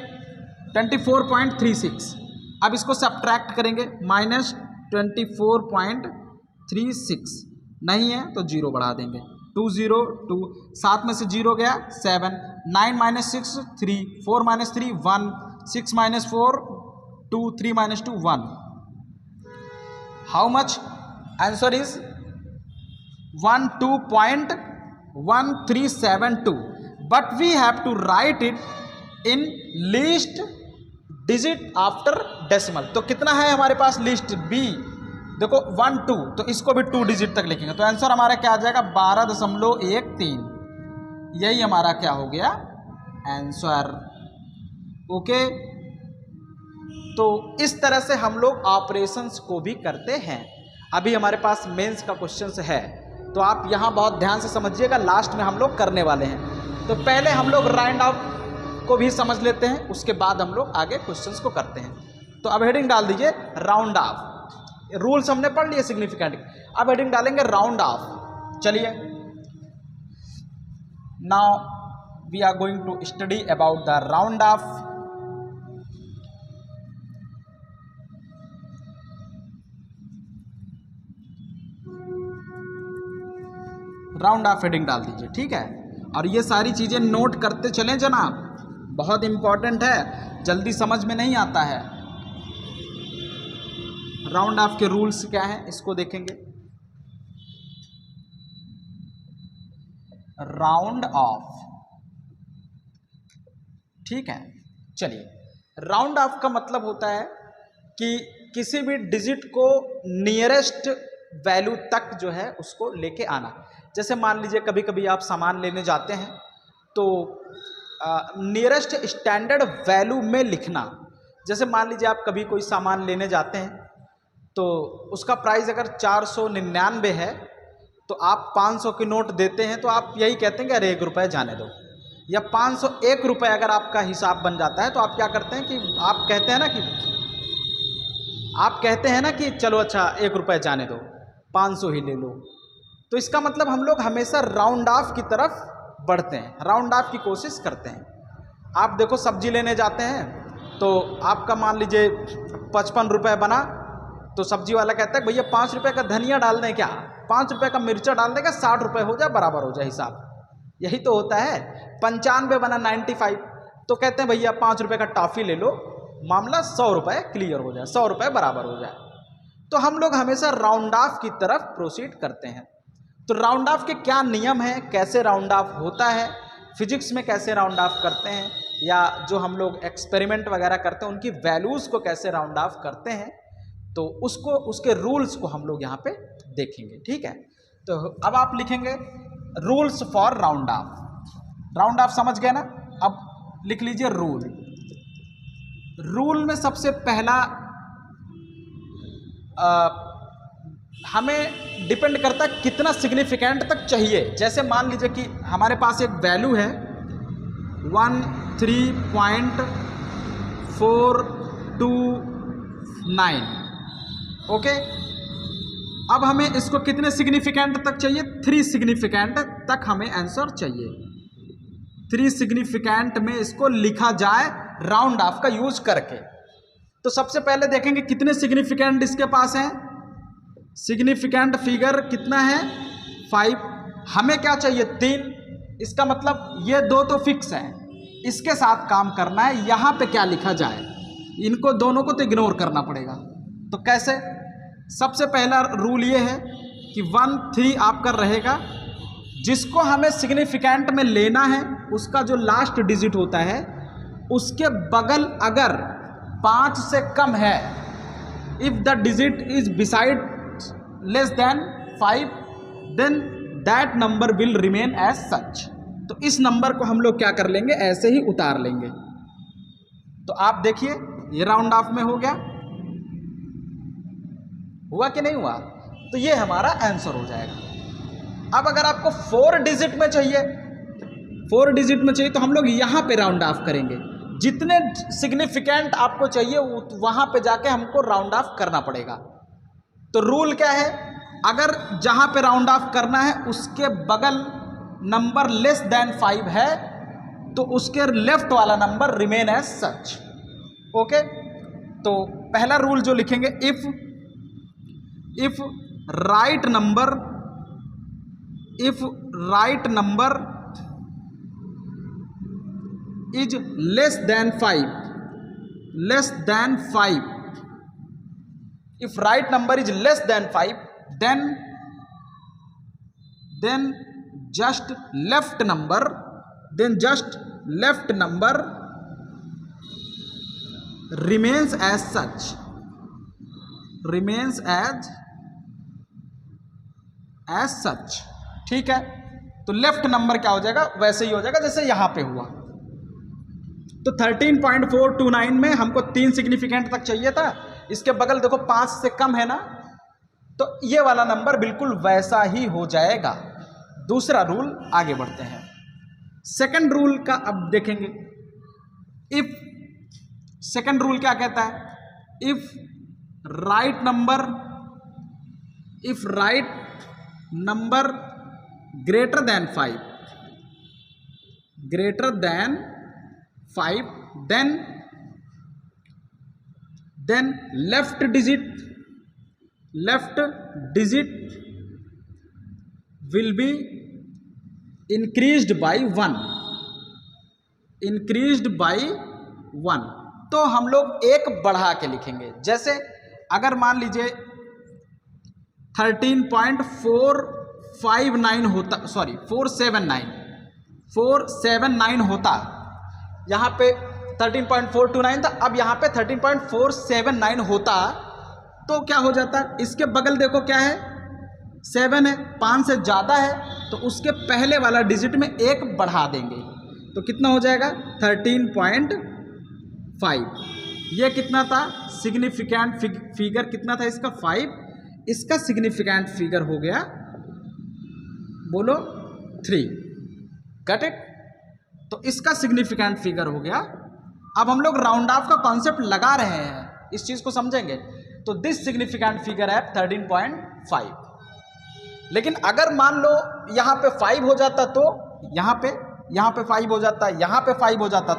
24.36। अब इसको सब्ट्रैक्ट करेंगे, -24.36 नहीं है तो 0 बढ़ा देंगे, 2 0 2, 7 में से 0 गया 7, 9 - 6 3, 4 - 3 1, 6 - 4 2, 3 - 2 1। How much? Answer is 12.1372, but we have to write it in least digit after decimal। तो कितना है हमारे पास लिस्ट b, देखो 1 2, तो इसको भी 2 डिजिट तक लिखेंगे, तो आंसर हमारा क्या आ जाएगा 12.13। यही हमारा क्या हो गया आंसर। ओके, तो इस तरह से हम लोग ऑपरेशंस को भी करते हैं। अभी हमारे पास मेंस का क्वेश्चंस है, तो आप यहाँ बहुत ध्यान से समझिएगा, लास्ट में हम लोग करने वाले हैं। तो पहले हम लोग राउंड ऑफ को भी समझ लेते हैं, उसके बाद हम लोग आगे क्वेश्चंस को करते हैं। तो अब हेडिंग डाल दीजिए राउंड ऑफ। रूल्स हमने पढ़ लिए सिग्निफिकेंट, अब हेडिंग डालेंगे राउंड ऑफ। चलिए, now we are going to study about the round off. Round off heading डाल दीजिए, ठीक है। और ये सारी चीज़ें नोट करते चलें जनाब, बहुत इंपॉर्टेंट है, जल्दी समझ में नहीं आता है। राउंड ऑफ के रूल्स क्या हैं इसको देखेंगे। राउंड ऑफ, ठीक है। चलिए, राउंड ऑफ का मतलब होता है कि किसी भी डिजिट को नियरेस्ट वैल्यू तक जो है उसको लेके आना। जैसे मान लीजिए कभी कभी आप सामान लेने जाते हैं तो नियरेस्ट स्टैंडर्ड वैल्यू में लिखना। जैसे मान लीजिए आप कभी कोई सामान लेने जाते हैं तो उसका प्राइस अगर 499 है तो आप 500 की नोट देते हैं, तो आप यही कहते हैं कि अरे 1 रुपये जाने दो। या 501 रुपये अगर आपका हिसाब बन जाता है तो आप क्या करते हैं कि आप कहते हैं ना कि चलो अच्छा 1 रुपये जाने दो, 500 ही ले लो। तो इसका मतलब हम लोग हमेशा राउंड ऑफ की तरफ बढ़ते हैं, राउंड ऑफ की कोशिश करते हैं। आप देखो सब्जी लेने जाते हैं तो आपका मान लीजिए 55 रुपये बना, तो सब्जी वाला कहता है भैया 5 रुपये का धनिया डाल दें क्या, 5 रुपये का मिर्चा डाल दें क्या, 60 रुपये हो जाए, बराबर हो जाए हिसाब। यही तो होता है। 95 बना 95, तो कहते हैं भैया 5 रुपये का टॉफ़ी ले लो, मामला 100 रुपये क्लियर हो जाए, 100 रुपये बराबर हो जाए। तो हम लोग हमेशा राउंड ऑफ की तरफ प्रोसीड करते हैं। तो राउंड ऑफ के क्या नियम हैं, कैसे राउंड ऑफ होता है, फिजिक्स में कैसे राउंड ऑफ करते हैं, या जो हम लोग एक्सपेरिमेंट वगैरह करते हैं उनकी वैल्यूज़ को कैसे राउंड ऑफ करते हैं, तो उसके रूल्स को हम लोग यहाँ पे देखेंगे, ठीक है। तो अब आप लिखेंगे rules for round off. Round of समझ गए ना। अब लिख लीजिए रूल। रूल में सबसे पहला हमें डिपेंड करता है कितना सिग्निफिकेंट तक चाहिए। जैसे मान लीजिए कि हमारे पास एक वैल्यू है 13.429। ओके, अब हमें इसको कितने सिग्निफिकेंट तक चाहिए? 3 सिग्निफिकेंट तक हमें आंसर चाहिए। 3 सिग्निफिकेंट में इसको लिखा जाए राउंड ऑफ का यूज करके। तो सबसे पहले देखेंगे कितने सिग्निफिकेंट इसके पास हैं। सिग्निफिकेंट फिगर कितना है? 5। हमें क्या चाहिए? 3। इसका मतलब ये 2 तो फिक्स है, इसके साथ काम करना है। यहाँ पे क्या लिखा जाए? इनको दोनों को तो इग्नोर करना पड़ेगा। तो कैसे? सबसे पहला रूल ये है कि 1 3 आपका रहेगा। जिसको हमें सिग्निफिकेंट में लेना है उसका जो लास्ट डिजिट होता है उसके बगल अगर 5 से कम है, if the digit is beside less than 5 then that number will remain as such. तो इस नंबर को हम लोग क्या कर लेंगे? ऐसे ही उतार लेंगे। तो आप देखिए ये राउंड ऑफ में हो गया, हुआ कि नहीं हुआ? तो ये हमारा आंसर हो जाएगा। अब अगर आपको 4 डिजिट में चाहिए, 4 डिजिट में चाहिए तो हम लोग यहाँ पे राउंड ऑफ करेंगे। जितने सिग्निफिकेंट आपको चाहिए वहाँ पे जाके हमको राउंड ऑफ करना पड़ेगा। तो रूल क्या है? अगर जहाँ पे राउंड ऑफ करना है उसके बगल नंबर लेस देन 5 है तो उसके लेफ्ट वाला number remain as such. Okay, तो पहला रूल जो लिखेंगे, if right number is less than 5, if right number is less than 5 then just left number remains as such, ठीक है। तो लेफ्ट नंबर क्या हो जाएगा? वैसे ही हो जाएगा जैसे यहां पे हुआ। तो 13.429 में हमको 3 सिग्निफिकेंट तक चाहिए था, इसके बगल देखो 5 से कम है ना, तो ये वाला नंबर बिल्कुल वैसा ही हो जाएगा। दूसरा रूल, आगे बढ़ते हैं। सेकंड रूल का अब देखेंगे। इफ सेकंड रूल क्या कहता है? If right number greater than 5 then left digit will be increased by 1। तो हम लोग एक बढ़ा के लिखेंगे। जैसे अगर मान लीजिए 13.459 होता, सॉरी 479 होता, यहाँ पे 13.429 था, अब यहाँ पे 13.479 होता तो क्या हो जाता? इसके बगल देखो क्या है? 7 है, 5 से ज़्यादा है तो उसके पहले वाला डिजिट में 1 बढ़ा देंगे तो कितना हो जाएगा? 13.5। ये कितना था? सिग्निफिकेंट फिगर कितना था इसका? 5। इसका सिग्निफिकेंट फिगर हो गया, बोलो 3। Got it? तो इसका सिग्निफिकेंट फिगर हो गया। अब हम लोग राउंड ऑफ का कॉन्सेप्ट लगा रहे हैं, इस चीज को समझेंगे। तो दिस सिग्निफिकेंट फिगर है 13.5। लेकिन अगर मान लो यहां पे 5 हो जाता तो यहां पे 5 हो जाता, यहां पे 5 हो जाता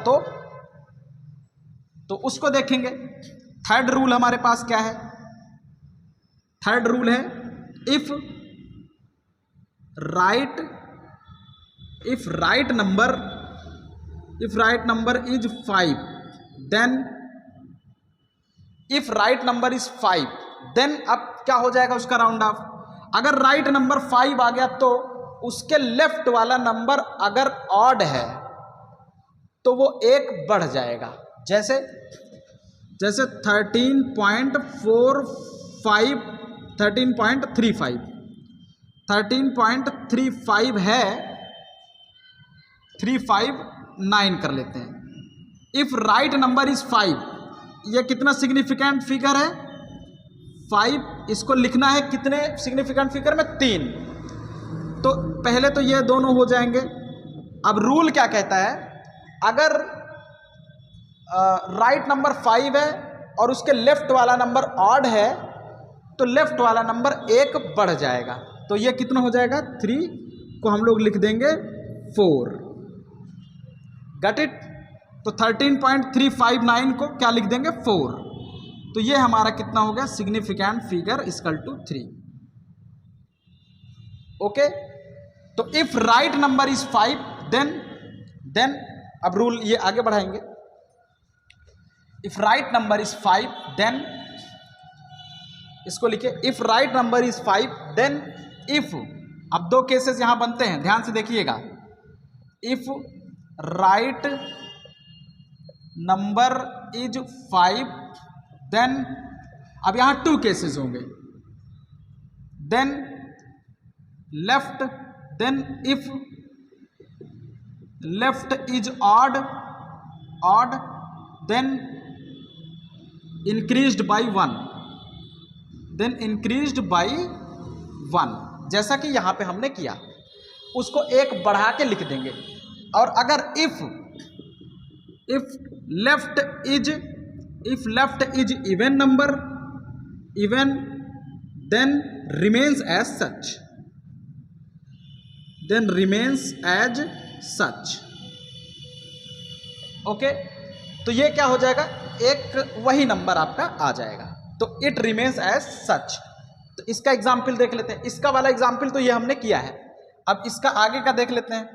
तो उसको देखेंगे। थर्ड रूल हमारे पास क्या है? थर्ड रूल है if right number is 5 then अब क्या हो जाएगा उसका राउंड ऑफ? अगर राइट नंबर 5 आ गया तो उसके लेफ्ट वाला नंबर अगर ऑड है तो वो 1 बढ़ जाएगा। जैसे 13.35 है, 359 कर लेते हैं। इफ राइट नंबर इज 5, ये कितना सिग्निफिकेंट फिगर है? 5। इसको लिखना है कितने सिग्निफिकेंट फिगर में? 3। तो पहले तो ये दोनों हो जाएंगे। अब रूल क्या कहता है? अगर राइट नंबर 5 है और उसके लेफ्ट वाला नंबर ऑड है तो लेफ्ट वाला नंबर 1 बढ़ जाएगा। तो ये कितना हो जाएगा, 3 को हम लोग लिख देंगे 4। Got it. तो 13.359 को क्या लिख देंगे, 4। तो ये हमारा कितना हो गया, significant figure equal to 3। Okay. तो if right number is 5 then अब रूल ये आगे बढ़ाएंगे। If right number is 5 then इसको लिखिए, if right number is 5 then if, अब 2 केसेस यहां बनते हैं, ध्यान से देखिएगा। If right number is 5 then, अब यहां 2 केसेस होंगे, then left, then if left is odd then increased by 1, then increased by 1, जैसा कि यहां पे हमने किया, उसको 1 बढ़ा के लिख देंगे। और अगर if left is even number, even, then remains as such, then remains as such. Okay. तो ये क्या हो जाएगा, एक वही नंबर आपका आ जाएगा। तो इट रिमेन्स एज सच। तो इसका एग्जाम्पल देख लेते हैं। इसका वाला एग्जाम्पल तो ये हमने किया है, अब इसका आगे का देख लेते हैं।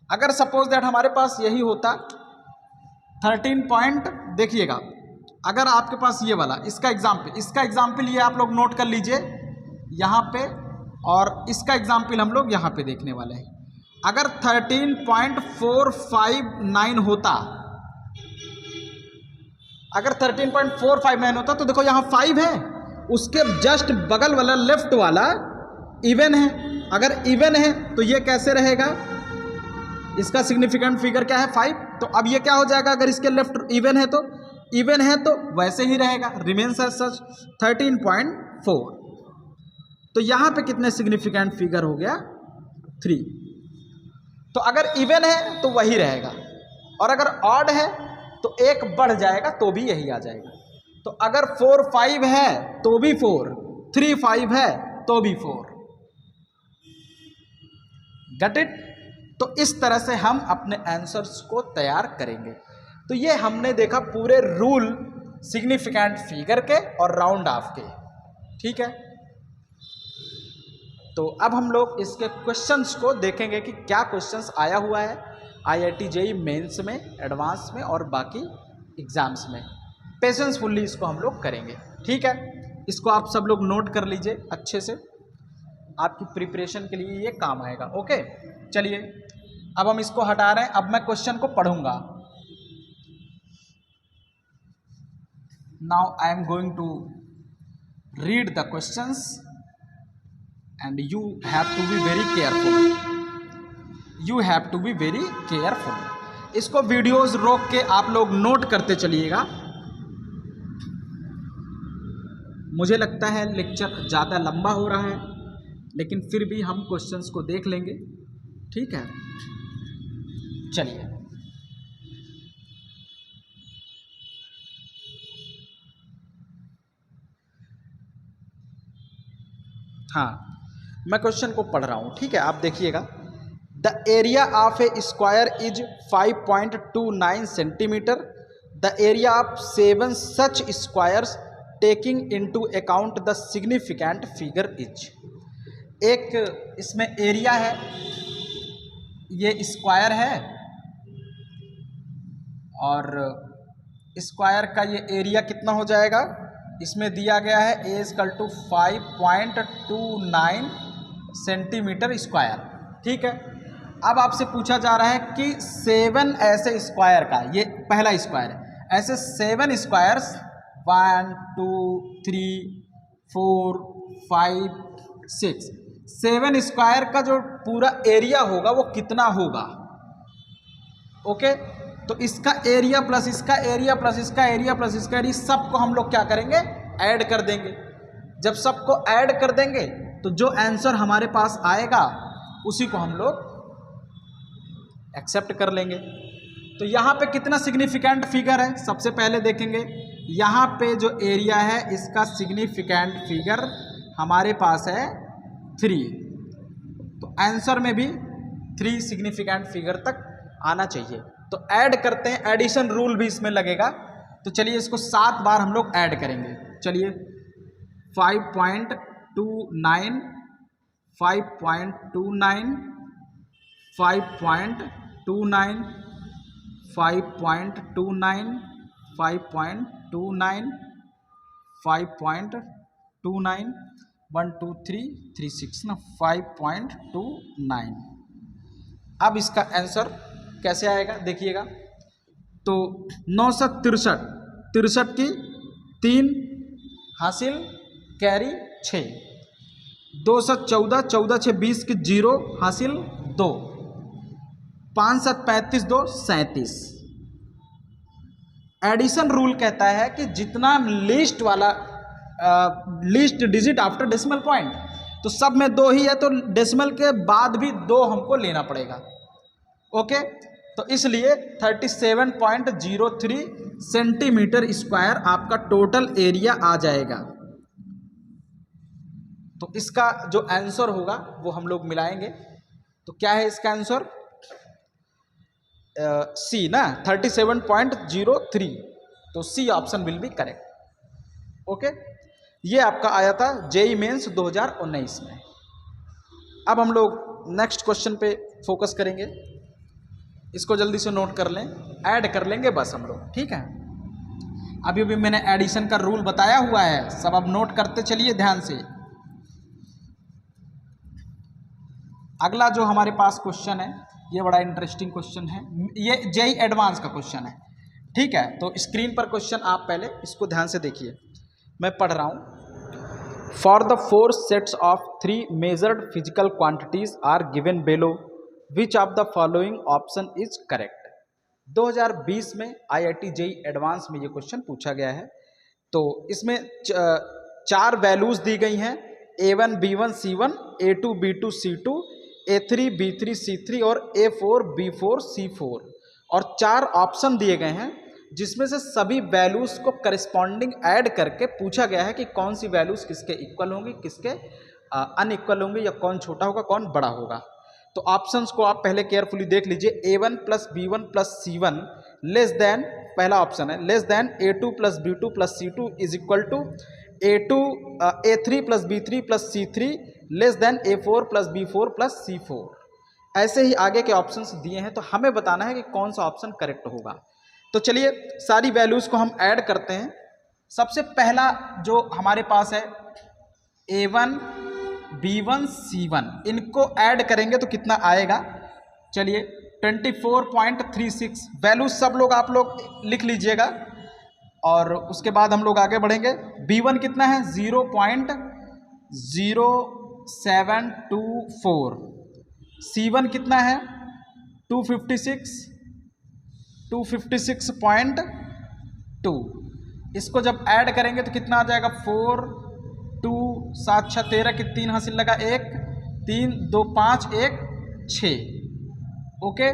अगर सपोज दैट हमारे पास यही होता 13 पॉइंट, देखिएगा अगर आपके पास ये वाला इसका एग्जाम्पल ये आप लोग नोट कर लीजिए यहाँ पे, और इसका एग्जाम्पल हम लोग यहाँ पे देखने वाले हैं। अगर 13.459 होता, अगर 13.459 होता तो देखो यहाँ 5 है, उसके जस्ट बगल वाला लेफ्ट वाला इवन है। अगर इवन है तो ये कैसे रहेगा, इसका सिग्निफिकेंट फिगर क्या है, 5। तो अब ये क्या हो जाएगा, अगर इसके लेफ्ट इवन है तो वैसे ही रहेगा, रिमेन्स एज सच 13.4। तो यहां पे कितने सिग्निफिकेंट फिगर हो गया, 3। तो अगर इवन है तो वही रहेगा, और अगर ऑड है तो 1 बढ़ जाएगा तो भी यही आ जाएगा। तो अगर 4 5 है तो भी 4, 3 5 है तो भी 4। Got it. तो इस तरह से हम अपने आंसर्स को तैयार करेंगे। तो ये हमने देखा पूरे रूल सिग्निफिकेंट फिगर के और राउंड ऑफ के, ठीक है। तो अब हम लोग इसके क्वेश्चंस को देखेंगे कि क्या क्वेश्चंस आया हुआ है IIT JEE मेंस में, एडवांस में और बाकी एग्जाम्स में। पेशेंसफुली इसको हम लोग करेंगे, ठीक है। इसको आप सब लोग नोट कर लीजिए अच्छे से, आपकी प्रिपरेशन के लिए ये काम आएगा। ओके, चलिए अब हम इसको हटा रहे हैं। अब मैं क्वेश्चन को पढ़ूंगा। Now I am going to read the questions and you have to be very careful। इसको वीडियोस रोक के आप लोग नोट करते चलिएगा। मुझे लगता है लेक्चर ज़्यादा लंबा हो रहा है, लेकिन फिर भी हम क्वेश्चंस को देख लेंगे, ठीक है। चलिए हाँ, मैं क्वेश्चन को पढ़ रहा हूँ, ठीक है, आप देखिएगा। The area of A square is 5.29 centimetre. The area of 7 such squares taking into account the significant figure is. एक इसमें एरिया है, ये स्क्वायर है, और स्क्वायर का ये एरिया कितना हो जाएगा, इसमें दिया गया है A = 5.29 सेंटीमीटर स्क्वायर, ठीक है। अब आपसे पूछा जा रहा है कि 7 ऐसे स्क्वायर का, ये पहला स्क्वायर है, ऐसे 7 स्क्वायर्स 1 2 3 4 5 6 7 स्क्वायर का जो पूरा एरिया होगा वो कितना होगा। ओके, तो इसका एरिया प्लस इसका एरिया प्लस इसका एरिया प्लस इसका एरिया, सबको हम लोग क्या करेंगे, ऐड कर देंगे। जब सबको ऐड कर देंगे तो जो आंसर हमारे पास आएगा उसी को हम लोग एक्सेप्ट कर लेंगे। तो यहाँ पे कितना सिग्निफिकेंट फिगर है, सबसे पहले देखेंगे यहाँ पे जो एरिया है इसका सिग्निफिकेंट फिगर हमारे पास है 3। तो आंसर में भी 3 सिग्निफिकेंट फिगर तक आना चाहिए। तो ऐड करते हैं, एडिशन रूल भी इसमें लगेगा। तो चलिए इसको 7 बार हम लोग ऐड करेंगे। चलिए 5.29, 5.29, 5.29, 5.29, 5.29, 5.29, 1 2 3 3 6 ना 5.29। अब इसका आंसर कैसे आएगा देखिएगा। तो 963 की 3 हासिल कैरी 6, 214, 14 6 20 की 0 हासिल 2, 5 7 35 2 37। एडिशन रूल कहता है कि जितना लीस्ट वाला least digit after decimal point, तो सब में 2 ही है, तो डेसिमल के बाद भी 2 हमको लेना पड़ेगा। ओके, तो इसलिए 37.03 सेंटीमीटर स्क्वायर आपका टोटल एरिया आ जाएगा। तो इसका जो आंसर होगा वो हम लोग मिलाएंगे। तो क्या है इसका आंसर? सी ना 37.03। तो C option will be correct. Okay, ये आपका आया था जेईई मेंस 2019 में। अब हम लोग नेक्स्ट क्वेश्चन पे फोकस करेंगे। इसको जल्दी से नोट कर लें, ऐड कर लेंगे बस हम लोग, ठीक है। अभी भी मैंने एडिशन का रूल बताया हुआ है, सब अब नोट करते चलिए ध्यान से। अगला जो हमारे पास क्वेश्चन है ये बड़ा इंटरेस्टिंग क्वेश्चन है, ये जेईई एडवांस का क्वेश्चन है, ठीक है। तो स्क्रीन पर क्वेश्चन आप पहले इसको ध्यान से देखिए, मैं पढ़ रहा हूँ। For the 4 sets of 3 measured physical quantities are given below, which of the following option is correct. 2020 में आईआईटी जेईई एडवांस में ये क्वेश्चन पूछा गया है। तो इसमें 4 वैल्यूज दी गई हैं, A1 B1 C1, A2 B2 C2, A3 B3 C3 और A4 B4 C4, और 4 ऑप्शन दिए गए हैं जिसमें से सभी वैल्यूज को करस्पॉन्डिंग ऐड करके पूछा गया है कि कौन सी वैल्यूज किसके इक्वल होंगी, किसके अनइक्वल होंगी, या कौन छोटा होगा कौन बड़ा होगा। तो ऑप्शंस को आप पहले केयरफुली देख लीजिए। A1 plus B1 plus C1 less than, पहला ऑप्शन है less than A2 plus B2 plus C2 is equal to A3 plus B3 plus C3 less than A4 plus B4 plus C4। ऐसे ही आगे के options दिए हैं, तो हमें बताना है कि कौन सा ऑप्शन करेक्ट होगा। तो चलिए सारी वैल्यूज को हम ऐड करते हैं। सबसे पहला जो हमारे पास है A1 B1 C1, इनको ऐड करेंगे तो कितना आएगा? चलिए 24.36 वैल्यूज सब लोग आप लोग लिख लीजिएगा, और उसके बाद हम लोग आगे बढ़ेंगे। B1 कितना है? 0.0724। C1 कितना है? 256.2। इसको जब ऐड करेंगे तो कितना आ जाएगा? 4 2 7 6 13 की 3 हासिल लगा 1, 3 2 5 1 6। ओके,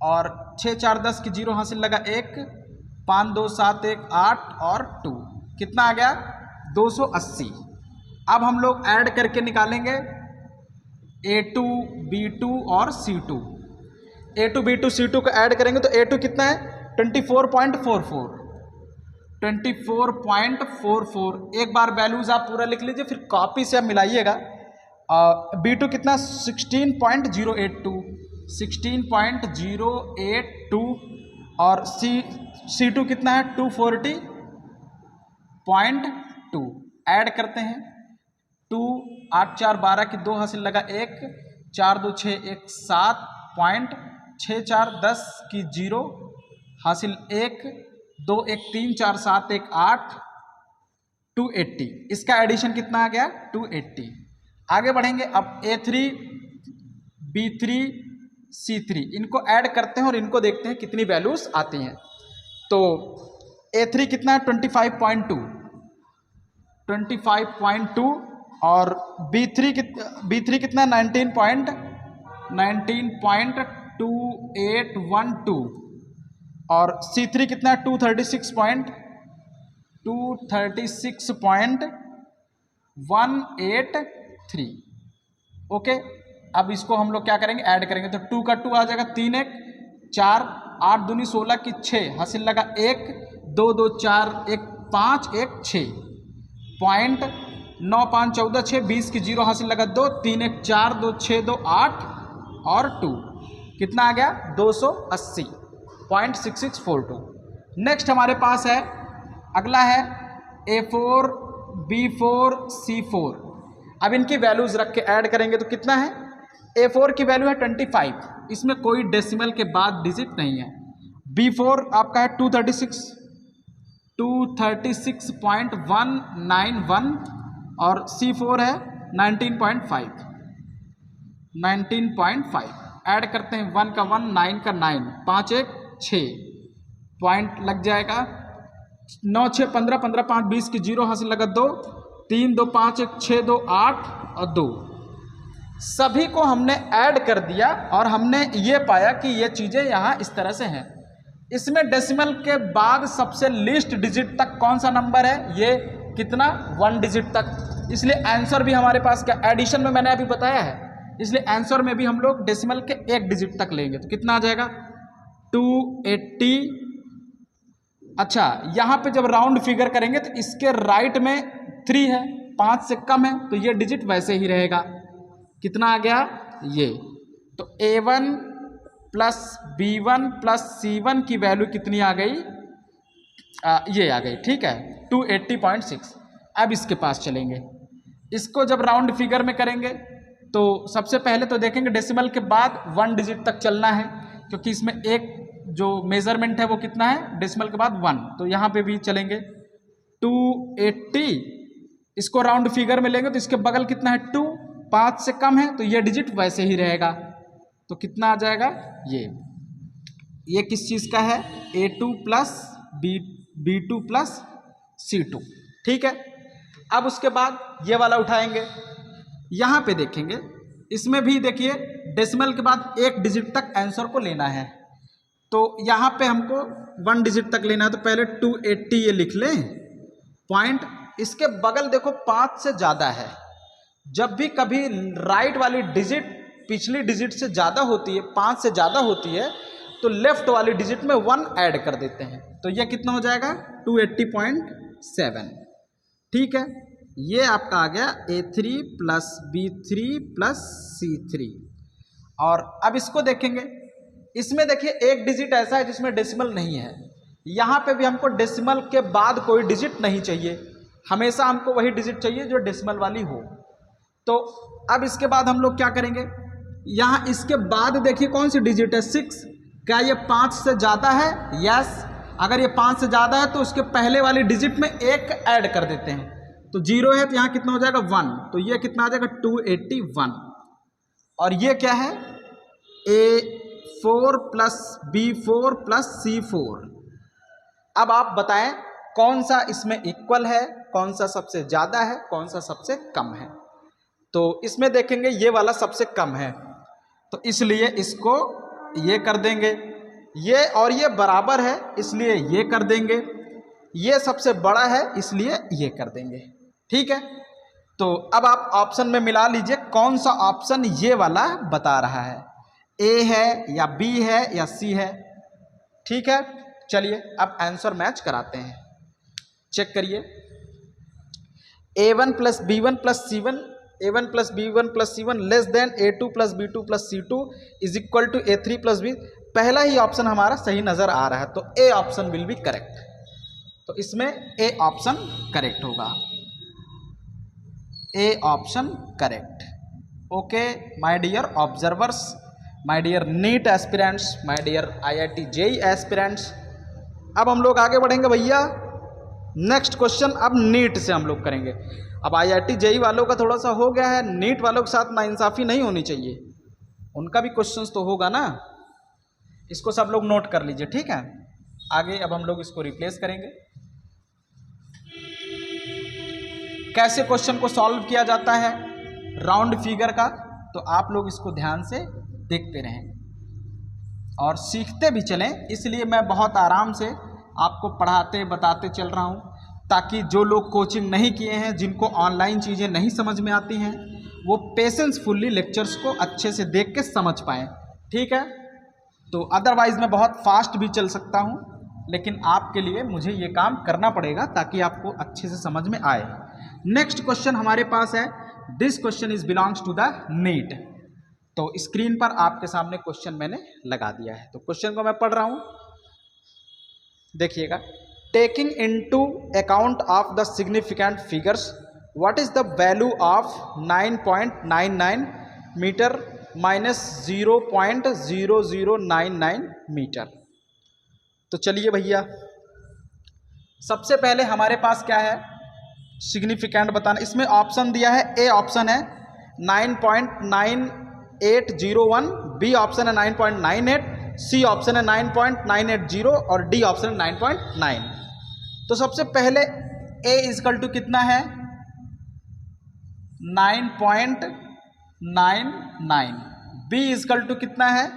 और 6 4 10 की 0 हासिल लगा 1, 5 2 7 1 8 और 2, कितना आ गया? 280। अब हम लोग ऐड करके निकालेंगे A2 B2 और C2। A2 B2 C2 को ऐड करेंगे तो A2 कितना है? 24.44। 24.44। एक बार वैल्यूज आप पूरा लिख लीजिए, फिर कॉपी से आप मिलाइएगा। B2 कितना? 16.082, 16.082, और C2 कितना है? 240.2। ऐड करते हैं 2 8 4 12 की 2 हासिल लगा 1, 4 2 6 1 7.6 4 10 की 0 हासिल 1, 2 1 3 4 7 1 8, 280। इसका एडिशन कितना आ गया? 280। आगे बढ़ेंगे। अब A3 B3 C3 इनको ऐड करते हैं और इनको देखते हैं कितनी वैल्यूज आती हैं। तो A3 कितना है? 25.2, 25.2, और B3 कितना है? 19.2812। और C3 कितना है 236.183। ओके, अब इसको हम लोग क्या करेंगे, ऐड करेंगे तो 2 का 2 आ जाएगा, 3 1 4, 8 दूनी 16 की 6, हासिल लगा 1 2 2 4 1 5 1 6 पॉइंट 9 5 14 6 20 की 0 हासिल लगा 2 3 1 4 2 6 2 8 और 2 कितना आ गया 280.6642। नेक्स्ट हमारे पास है अगला है A4 B4 C4। अब इनकी वैल्यूज रख के ऐड करेंगे तो कितना है, A4 की वैल्यू है 25, इसमें कोई डेसिमल के बाद डिजिट नहीं है। B4 आपका है 236.191 और C4 है 19.5 ऐड करते हैं, 1 का 1 9 का 9 5 1 6 पॉइंट लग जाएगा 9 6 15 15 5 20 की 0 हासिल लगा 2 3 2 5 1 6 2 8 और 2। सभी को हमने ऐड कर दिया और हमने ये पाया कि ये चीज़ें यहाँ इस तरह से हैं। इसमें डेसिमल के बाद सबसे लीस्ट डिजिट तक कौन सा नंबर है, ये कितना 1 डिजिट तक, इसलिए आंसर भी हमारे पास क्या एडिशन में मैंने अभी बताया है, इसलिए आंसर में भी हम लोग डेसिमल के 1 डिजिट तक लेंगे तो कितना आ जाएगा 280। अच्छा, यहाँ पे जब राउंड फिगर करेंगे तो इसके राइट में 3 है, 5 से कम है तो ये डिजिट वैसे ही रहेगा। कितना आ गया ये, तो A1 plus B1 plus C1 की वैल्यू कितनी आ गई, ये आ गई, ठीक है 280.6। अब इसके पास चलेंगे, इसको जब राउंड फिगर में करेंगे तो सबसे पहले तो देखेंगे डेसिमल के बाद 1 डिजिट तक चलना है, क्योंकि इसमें एक जो मेजरमेंट है वो कितना है डेसिमल के बाद 1, तो यहाँ पे भी चलेंगे 280। इसको राउंड फिगर में लेंगे तो इसके बगल कितना है 2, 5 से कम है तो ये डिजिट वैसे ही रहेगा, तो कितना आ जाएगा ये किस चीज़ का है A2 plus B2 plus C2, ठीक है। अब उसके बाद ये वाला उठाएंगे, यहाँ पे देखेंगे, इसमें भी देखिए डेसिमल के बाद 1 डिजिट तक आंसर को लेना है, तो यहाँ पे हमको 1 डिजिट तक लेना है, तो पहले 280 ये लिख लें पॉइंट, इसके बगल देखो 5 से ज़्यादा है, जब भी कभी राइट वाली डिजिट पिछली डिजिट से ज़्यादा होती है, 5 से ज़्यादा होती है, तो लेफ्ट वाली डिजिट में 1 ऐड कर देते हैं, तो यह कितना हो जाएगा 280.7, ठीक है। ये आपका आ गया A3 plus B3 plus C3। और अब इसको देखेंगे, इसमें देखिए एक डिजिट ऐसा है जिसमें डेसिमल नहीं है, यहाँ पे भी हमको डेसिमल के बाद कोई डिजिट नहीं चाहिए, हमेशा हमको वही डिजिट चाहिए जो डेसिमल वाली हो। तो अब इसके बाद हम लोग क्या करेंगे, यहाँ इसके बाद देखिए कौन सी डिजिट है 6, क्या ये 5 से ज़्यादा है, यस, अगर ये 5 से ज़्यादा है तो उसके पहले वाली डिजिट में 1 ऐड कर देते हैं, तो 0 है तो यहाँ कितना हो जाएगा 1, तो ये कितना आ जाएगा 281। और ये क्या है A4 plus B4 plus C4। अब आप बताएं कौन सा इसमें इक्वल है, कौन सा सबसे ज़्यादा है, कौन सा सबसे कम है। तो इसमें देखेंगे ये वाला सबसे कम है, तो इसलिए इसको ये कर देंगे, ये और ये बराबर है इसलिए ये कर देंगे, ये सबसे बड़ा है इसलिए ये कर देंगे, ठीक है। तो अब आप ऑप्शन में मिला लीजिए कौन सा ऑप्शन ये वाला बता रहा है, A है या B है या C है, ठीक है। चलिए अब आंसर मैच कराते हैं, चेक करिए। A1 plus B1 plus C1, A1 plus B1 plus C1 less than A2 plus B2 plus C2 is equal to A3 plus B। पहला ही ऑप्शन हमारा सही नज़र आ रहा है, तो A option will be correct, तो इसमें A ऑप्शन करेक्ट होगा, A option correct. Okay my dear observers, my dear NEET aspirants, my dear IIT JEE aspirants, अब हम लोग आगे बढ़ेंगे भैया। नेक्स्ट क्वेश्चन अब नीट से हम लोग करेंगे। अब IIT JEE वालों का थोड़ा सा हो गया है, नीट वालों के साथ नाइंसाफ़ी नहीं होनी चाहिए, उनका भी क्वेश्चंस तो होगा ना, इसको सब लोग नोट कर लीजिए, ठीक है। आगे अब हम लोग इसको रिप्लेस करेंगे, कैसे क्वेश्चन को सॉल्व किया जाता है राउंड फिगर का, तो आप लोग इसको ध्यान से देखते रहें। और सीखते भी चलें, इसलिए मैं बहुत आराम से आपको पढ़ाते बताते चल रहा हूँ, ताकि जो लोग कोचिंग नहीं किए हैं, जिनको ऑनलाइन चीज़ें नहीं समझ में आती हैं, वो पेशेंसफुल्ली लेक्चर्स को अच्छे से देख के समझ पाएँ। ठीक है, तो अदरवाइज़ मैं बहुत फास्ट भी चल सकता हूँ, लेकिन आपके लिए मुझे ये काम करना पड़ेगा ताकि आपको अच्छे से समझ में आए। नेक्स्ट क्वेश्चन हमारे पास है, this question is belongs to the NEET. तो स्क्रीन पर आपके सामने क्वेश्चन मैंने लगा दिया है, तो क्वेश्चन को मैं पढ़ रहा हूँ, देखिएगा। Taking into account of the significant figures, what is the value of 9.99 metre minus 0.0099 metre. तो चलिए भैया, सबसे पहले हमारे पास क्या है, सिग्निफिकेंट बताना। इसमें ऑप्शन दिया है, ए ऑप्शन है 9.9801, बी ऑप्शन है 9.98, सी ऑप्शन है 9.980 और डी ऑप्शन है 9.9। तो सबसे पहले ए इजकल टू कितना है, 9.99, बी इजकल टू कितना है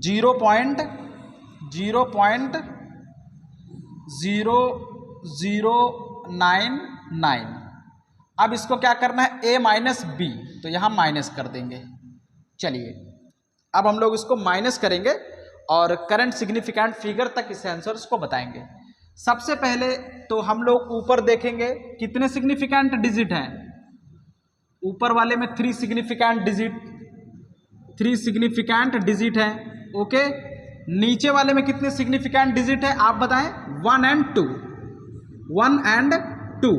0.0099। अब इसको क्या करना है, ए माइनस बी, तो यहाँ माइनस कर देंगे। चलिए अब हम लोग इसको माइनस करेंगे और करंट सिग्निफिकेंट फिगर तक इस आंसर्स को बताएंगे। सबसे पहले तो हम लोग ऊपर देखेंगे कितने सिग्निफिकेंट डिजिट हैं। ऊपर वाले में 3 सिग्निफिकेंट डिजिट हैं। ओके, नीचे वाले में कितने सिग्निफिकेंट डिजिट है आप बताएं, 1 and 2।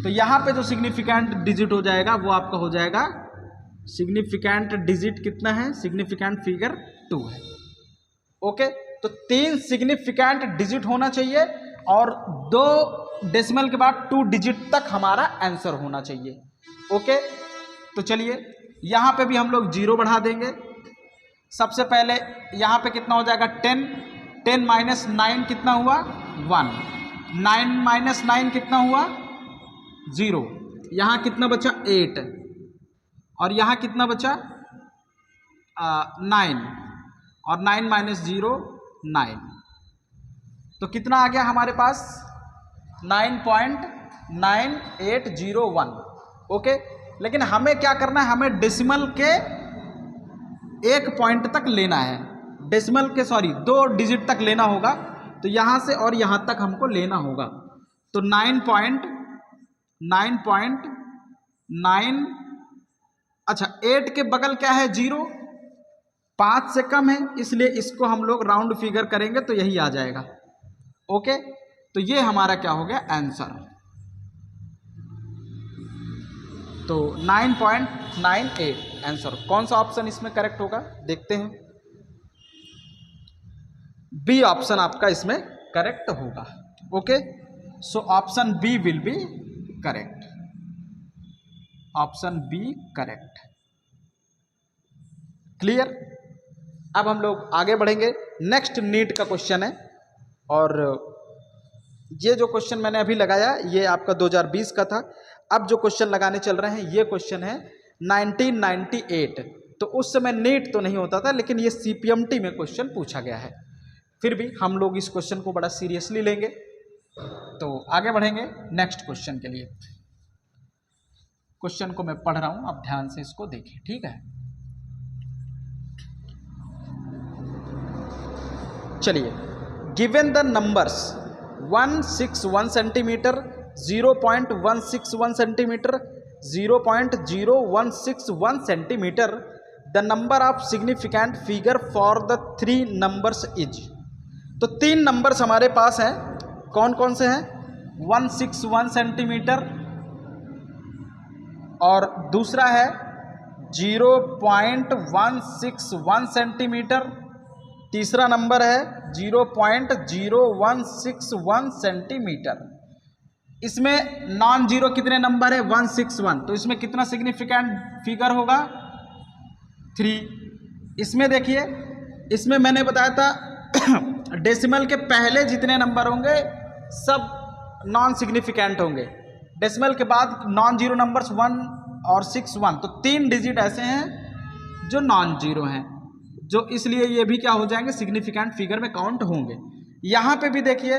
तो यहाँ पे जो सिग्निफिकेंट डिजिट हो जाएगा वो आपका हो जाएगा, सिग्निफिकेंट डिजिट कितना है, सिग्निफिकेंट फिगर 2 है। ओके, तो 3 सिग्निफिकेंट डिजिट होना चाहिए और 2 डेसिमल के बाद 2 डिजिट तक हमारा आंसर होना चाहिए। ओके, तो चलिए यहाँ पे भी हम लोग 0 बढ़ा देंगे। सबसे पहले यहाँ पे कितना हो जाएगा, 10 माइनस 9 कितना हुआ, 1, 9 माइनस 9 कितना हुआ, 0, यहाँ कितना बचा 8 और यहाँ कितना बचा 9 और 9 माइनस 0 9, तो कितना आ गया हमारे पास 9.9801। ओके, लेकिन हमें क्या करना है, हमें डेसिमल के 1 पॉइंट तक लेना है, डेसिमल के 2 डिजिट तक लेना होगा। तो यहाँ से और यहाँ तक हमको लेना होगा। तो 9.9, अच्छा 8 के बगल क्या है 0, 5 से कम है, इसलिए इसको हम लोग राउंड फिगर करेंगे तो यही आ जाएगा। ओके, तो ये हमारा क्या हो गया आंसर। तो 9.98 आंसर। कौन सा ऑप्शन इसमें करेक्ट होगा देखते हैं, बी ऑप्शन आपका इसमें करेक्ट होगा। Okay, so option B will be correct, option B correct. Clear. अब हम लोग आगे बढ़ेंगे। नेक्स्ट नीट का क्वेश्चन है और ये जो क्वेश्चन मैंने अभी लगाया ये आपका 2020 का था। अब जो क्वेश्चन लगाने चल रहे हैं ये क्वेश्चन है 1998। तो उस समय नीट तो नहीं होता था, लेकिन ये CPMT में क्वेश्चन पूछा गया है। फिर भी हम लोग इस क्वेश्चन को बड़ा सीरियसली लेंगे। तो आगे बढ़ेंगे नेक्स्ट क्वेश्चन के लिए। क्वेश्चन को मैं पढ़ रहा हूं, आप ध्यान से इसको देखें, ठीक है। चलिए, given the numbers 161 centimetre, 0.161 centimetre, 0.0161 centimetre, the number of significant figure for the 3 numbers is. तो 3 नंबर्स हमारे पास हैं, कौन कौन से हैं, 161 सेंटीमीटर और दूसरा है 0.161 सेंटीमीटर, तीसरा नंबर है 0.0161 सेंटीमीटर। इसमें नॉन जीरो कितने नंबर है, 161, तो इसमें कितना सिग्निफिकेंट फिगर होगा, 3। इसमें देखिए, इसमें मैंने बताया था डेसिमल के पहले जितने नंबर होंगे सब नॉन सिग्निफिकेंट होंगे, डेसिमल के बाद नॉन जीरो नंबर्स 1 और 6 1, तो 3 डिजिट ऐसे हैं जो नॉन जीरो हैं। जो इसलिए ये भी क्या हो जाएंगे, सिग्निफिकेंट फिगर में काउंट होंगे। यहाँ पे भी देखिए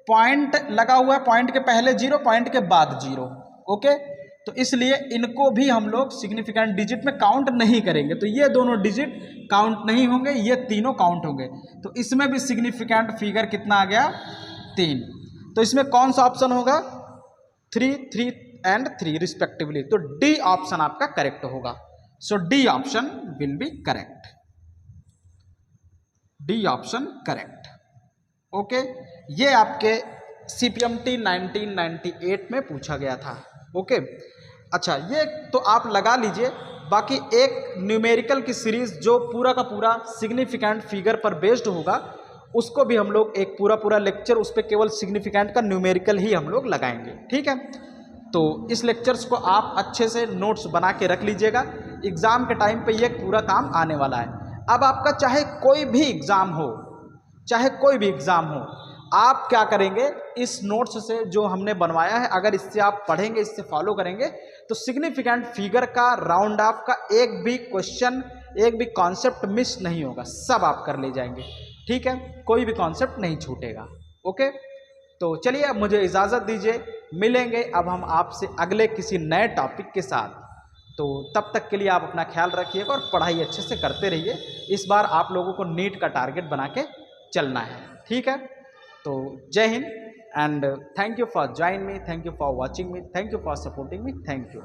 पॉइंट लगा हुआ है, पॉइंट के पहले 0, पॉइंट के बाद 0। ओके, तो इसलिए इनको भी हम लोग सिग्निफिकेंट डिजिट में काउंट नहीं करेंगे। तो ये दोनों डिजिट काउंट नहीं होंगे, ये तीनों काउंट होंगे। तो इसमें भी सिग्निफिकेंट फिगर कितना आ गया, 3। तो इसमें कौन सा ऑप्शन होगा, 3, 3 एंड 3 रिस्पेक्टिवली। तो डी ऑप्शन आपका करेक्ट होगा। So D option will be correct, D option correct. Okay, ये आपके CPMT 1998 में पूछा गया था। ओके, अच्छा ये तो आप लगा लीजिए। बाकी एक न्यूमेरिकल की सीरीज जो पूरा का पूरा सिग्निफिकेंट फिगर पर बेस्ड होगा, उसको भी हम लोग एक पूरा लेक्चर उस पर केवल सिग्निफिकेंट का न्यूमेरिकल ही हम लोग लगाएंगे। ठीक है, तो इस लेक्चर्स को आप अच्छे से नोट्स बना के रख लीजिएगा, एग्ज़ाम के टाइम पे ये पूरा काम आने वाला है। अब आपका चाहे कोई भी एग्ज़ाम हो, चाहे कोई भी एग्ज़ाम हो, आप क्या करेंगे, इस नोट्स से जो हमने बनवाया है, अगर इससे आप पढ़ेंगे, इससे फॉलो करेंगे, तो सिग्निफिकेंट फिगर का राउंड ऑफ का एक भी क्वेश्चन, एक भी कॉन्सेप्ट मिस नहीं होगा, सब आप कर ले जाएंगे। ठीक है, कोई भी कॉन्सेप्ट नहीं छूटेगा। ओके, तो चलिए अब मुझे इजाज़त दीजिए, मिलेंगे अब हम आपसे अगले किसी नए टॉपिक के साथ। तो तब तक के लिए आप अपना ख्याल रखिएगा और पढ़ाई अच्छे से करते रहिए। इस बार आप लोगों को नीट का टारगेट बना के चलना है। ठीक है, तो जय Hind and thank you for join me, thank you for watching me, thank you for supporting me, thank you.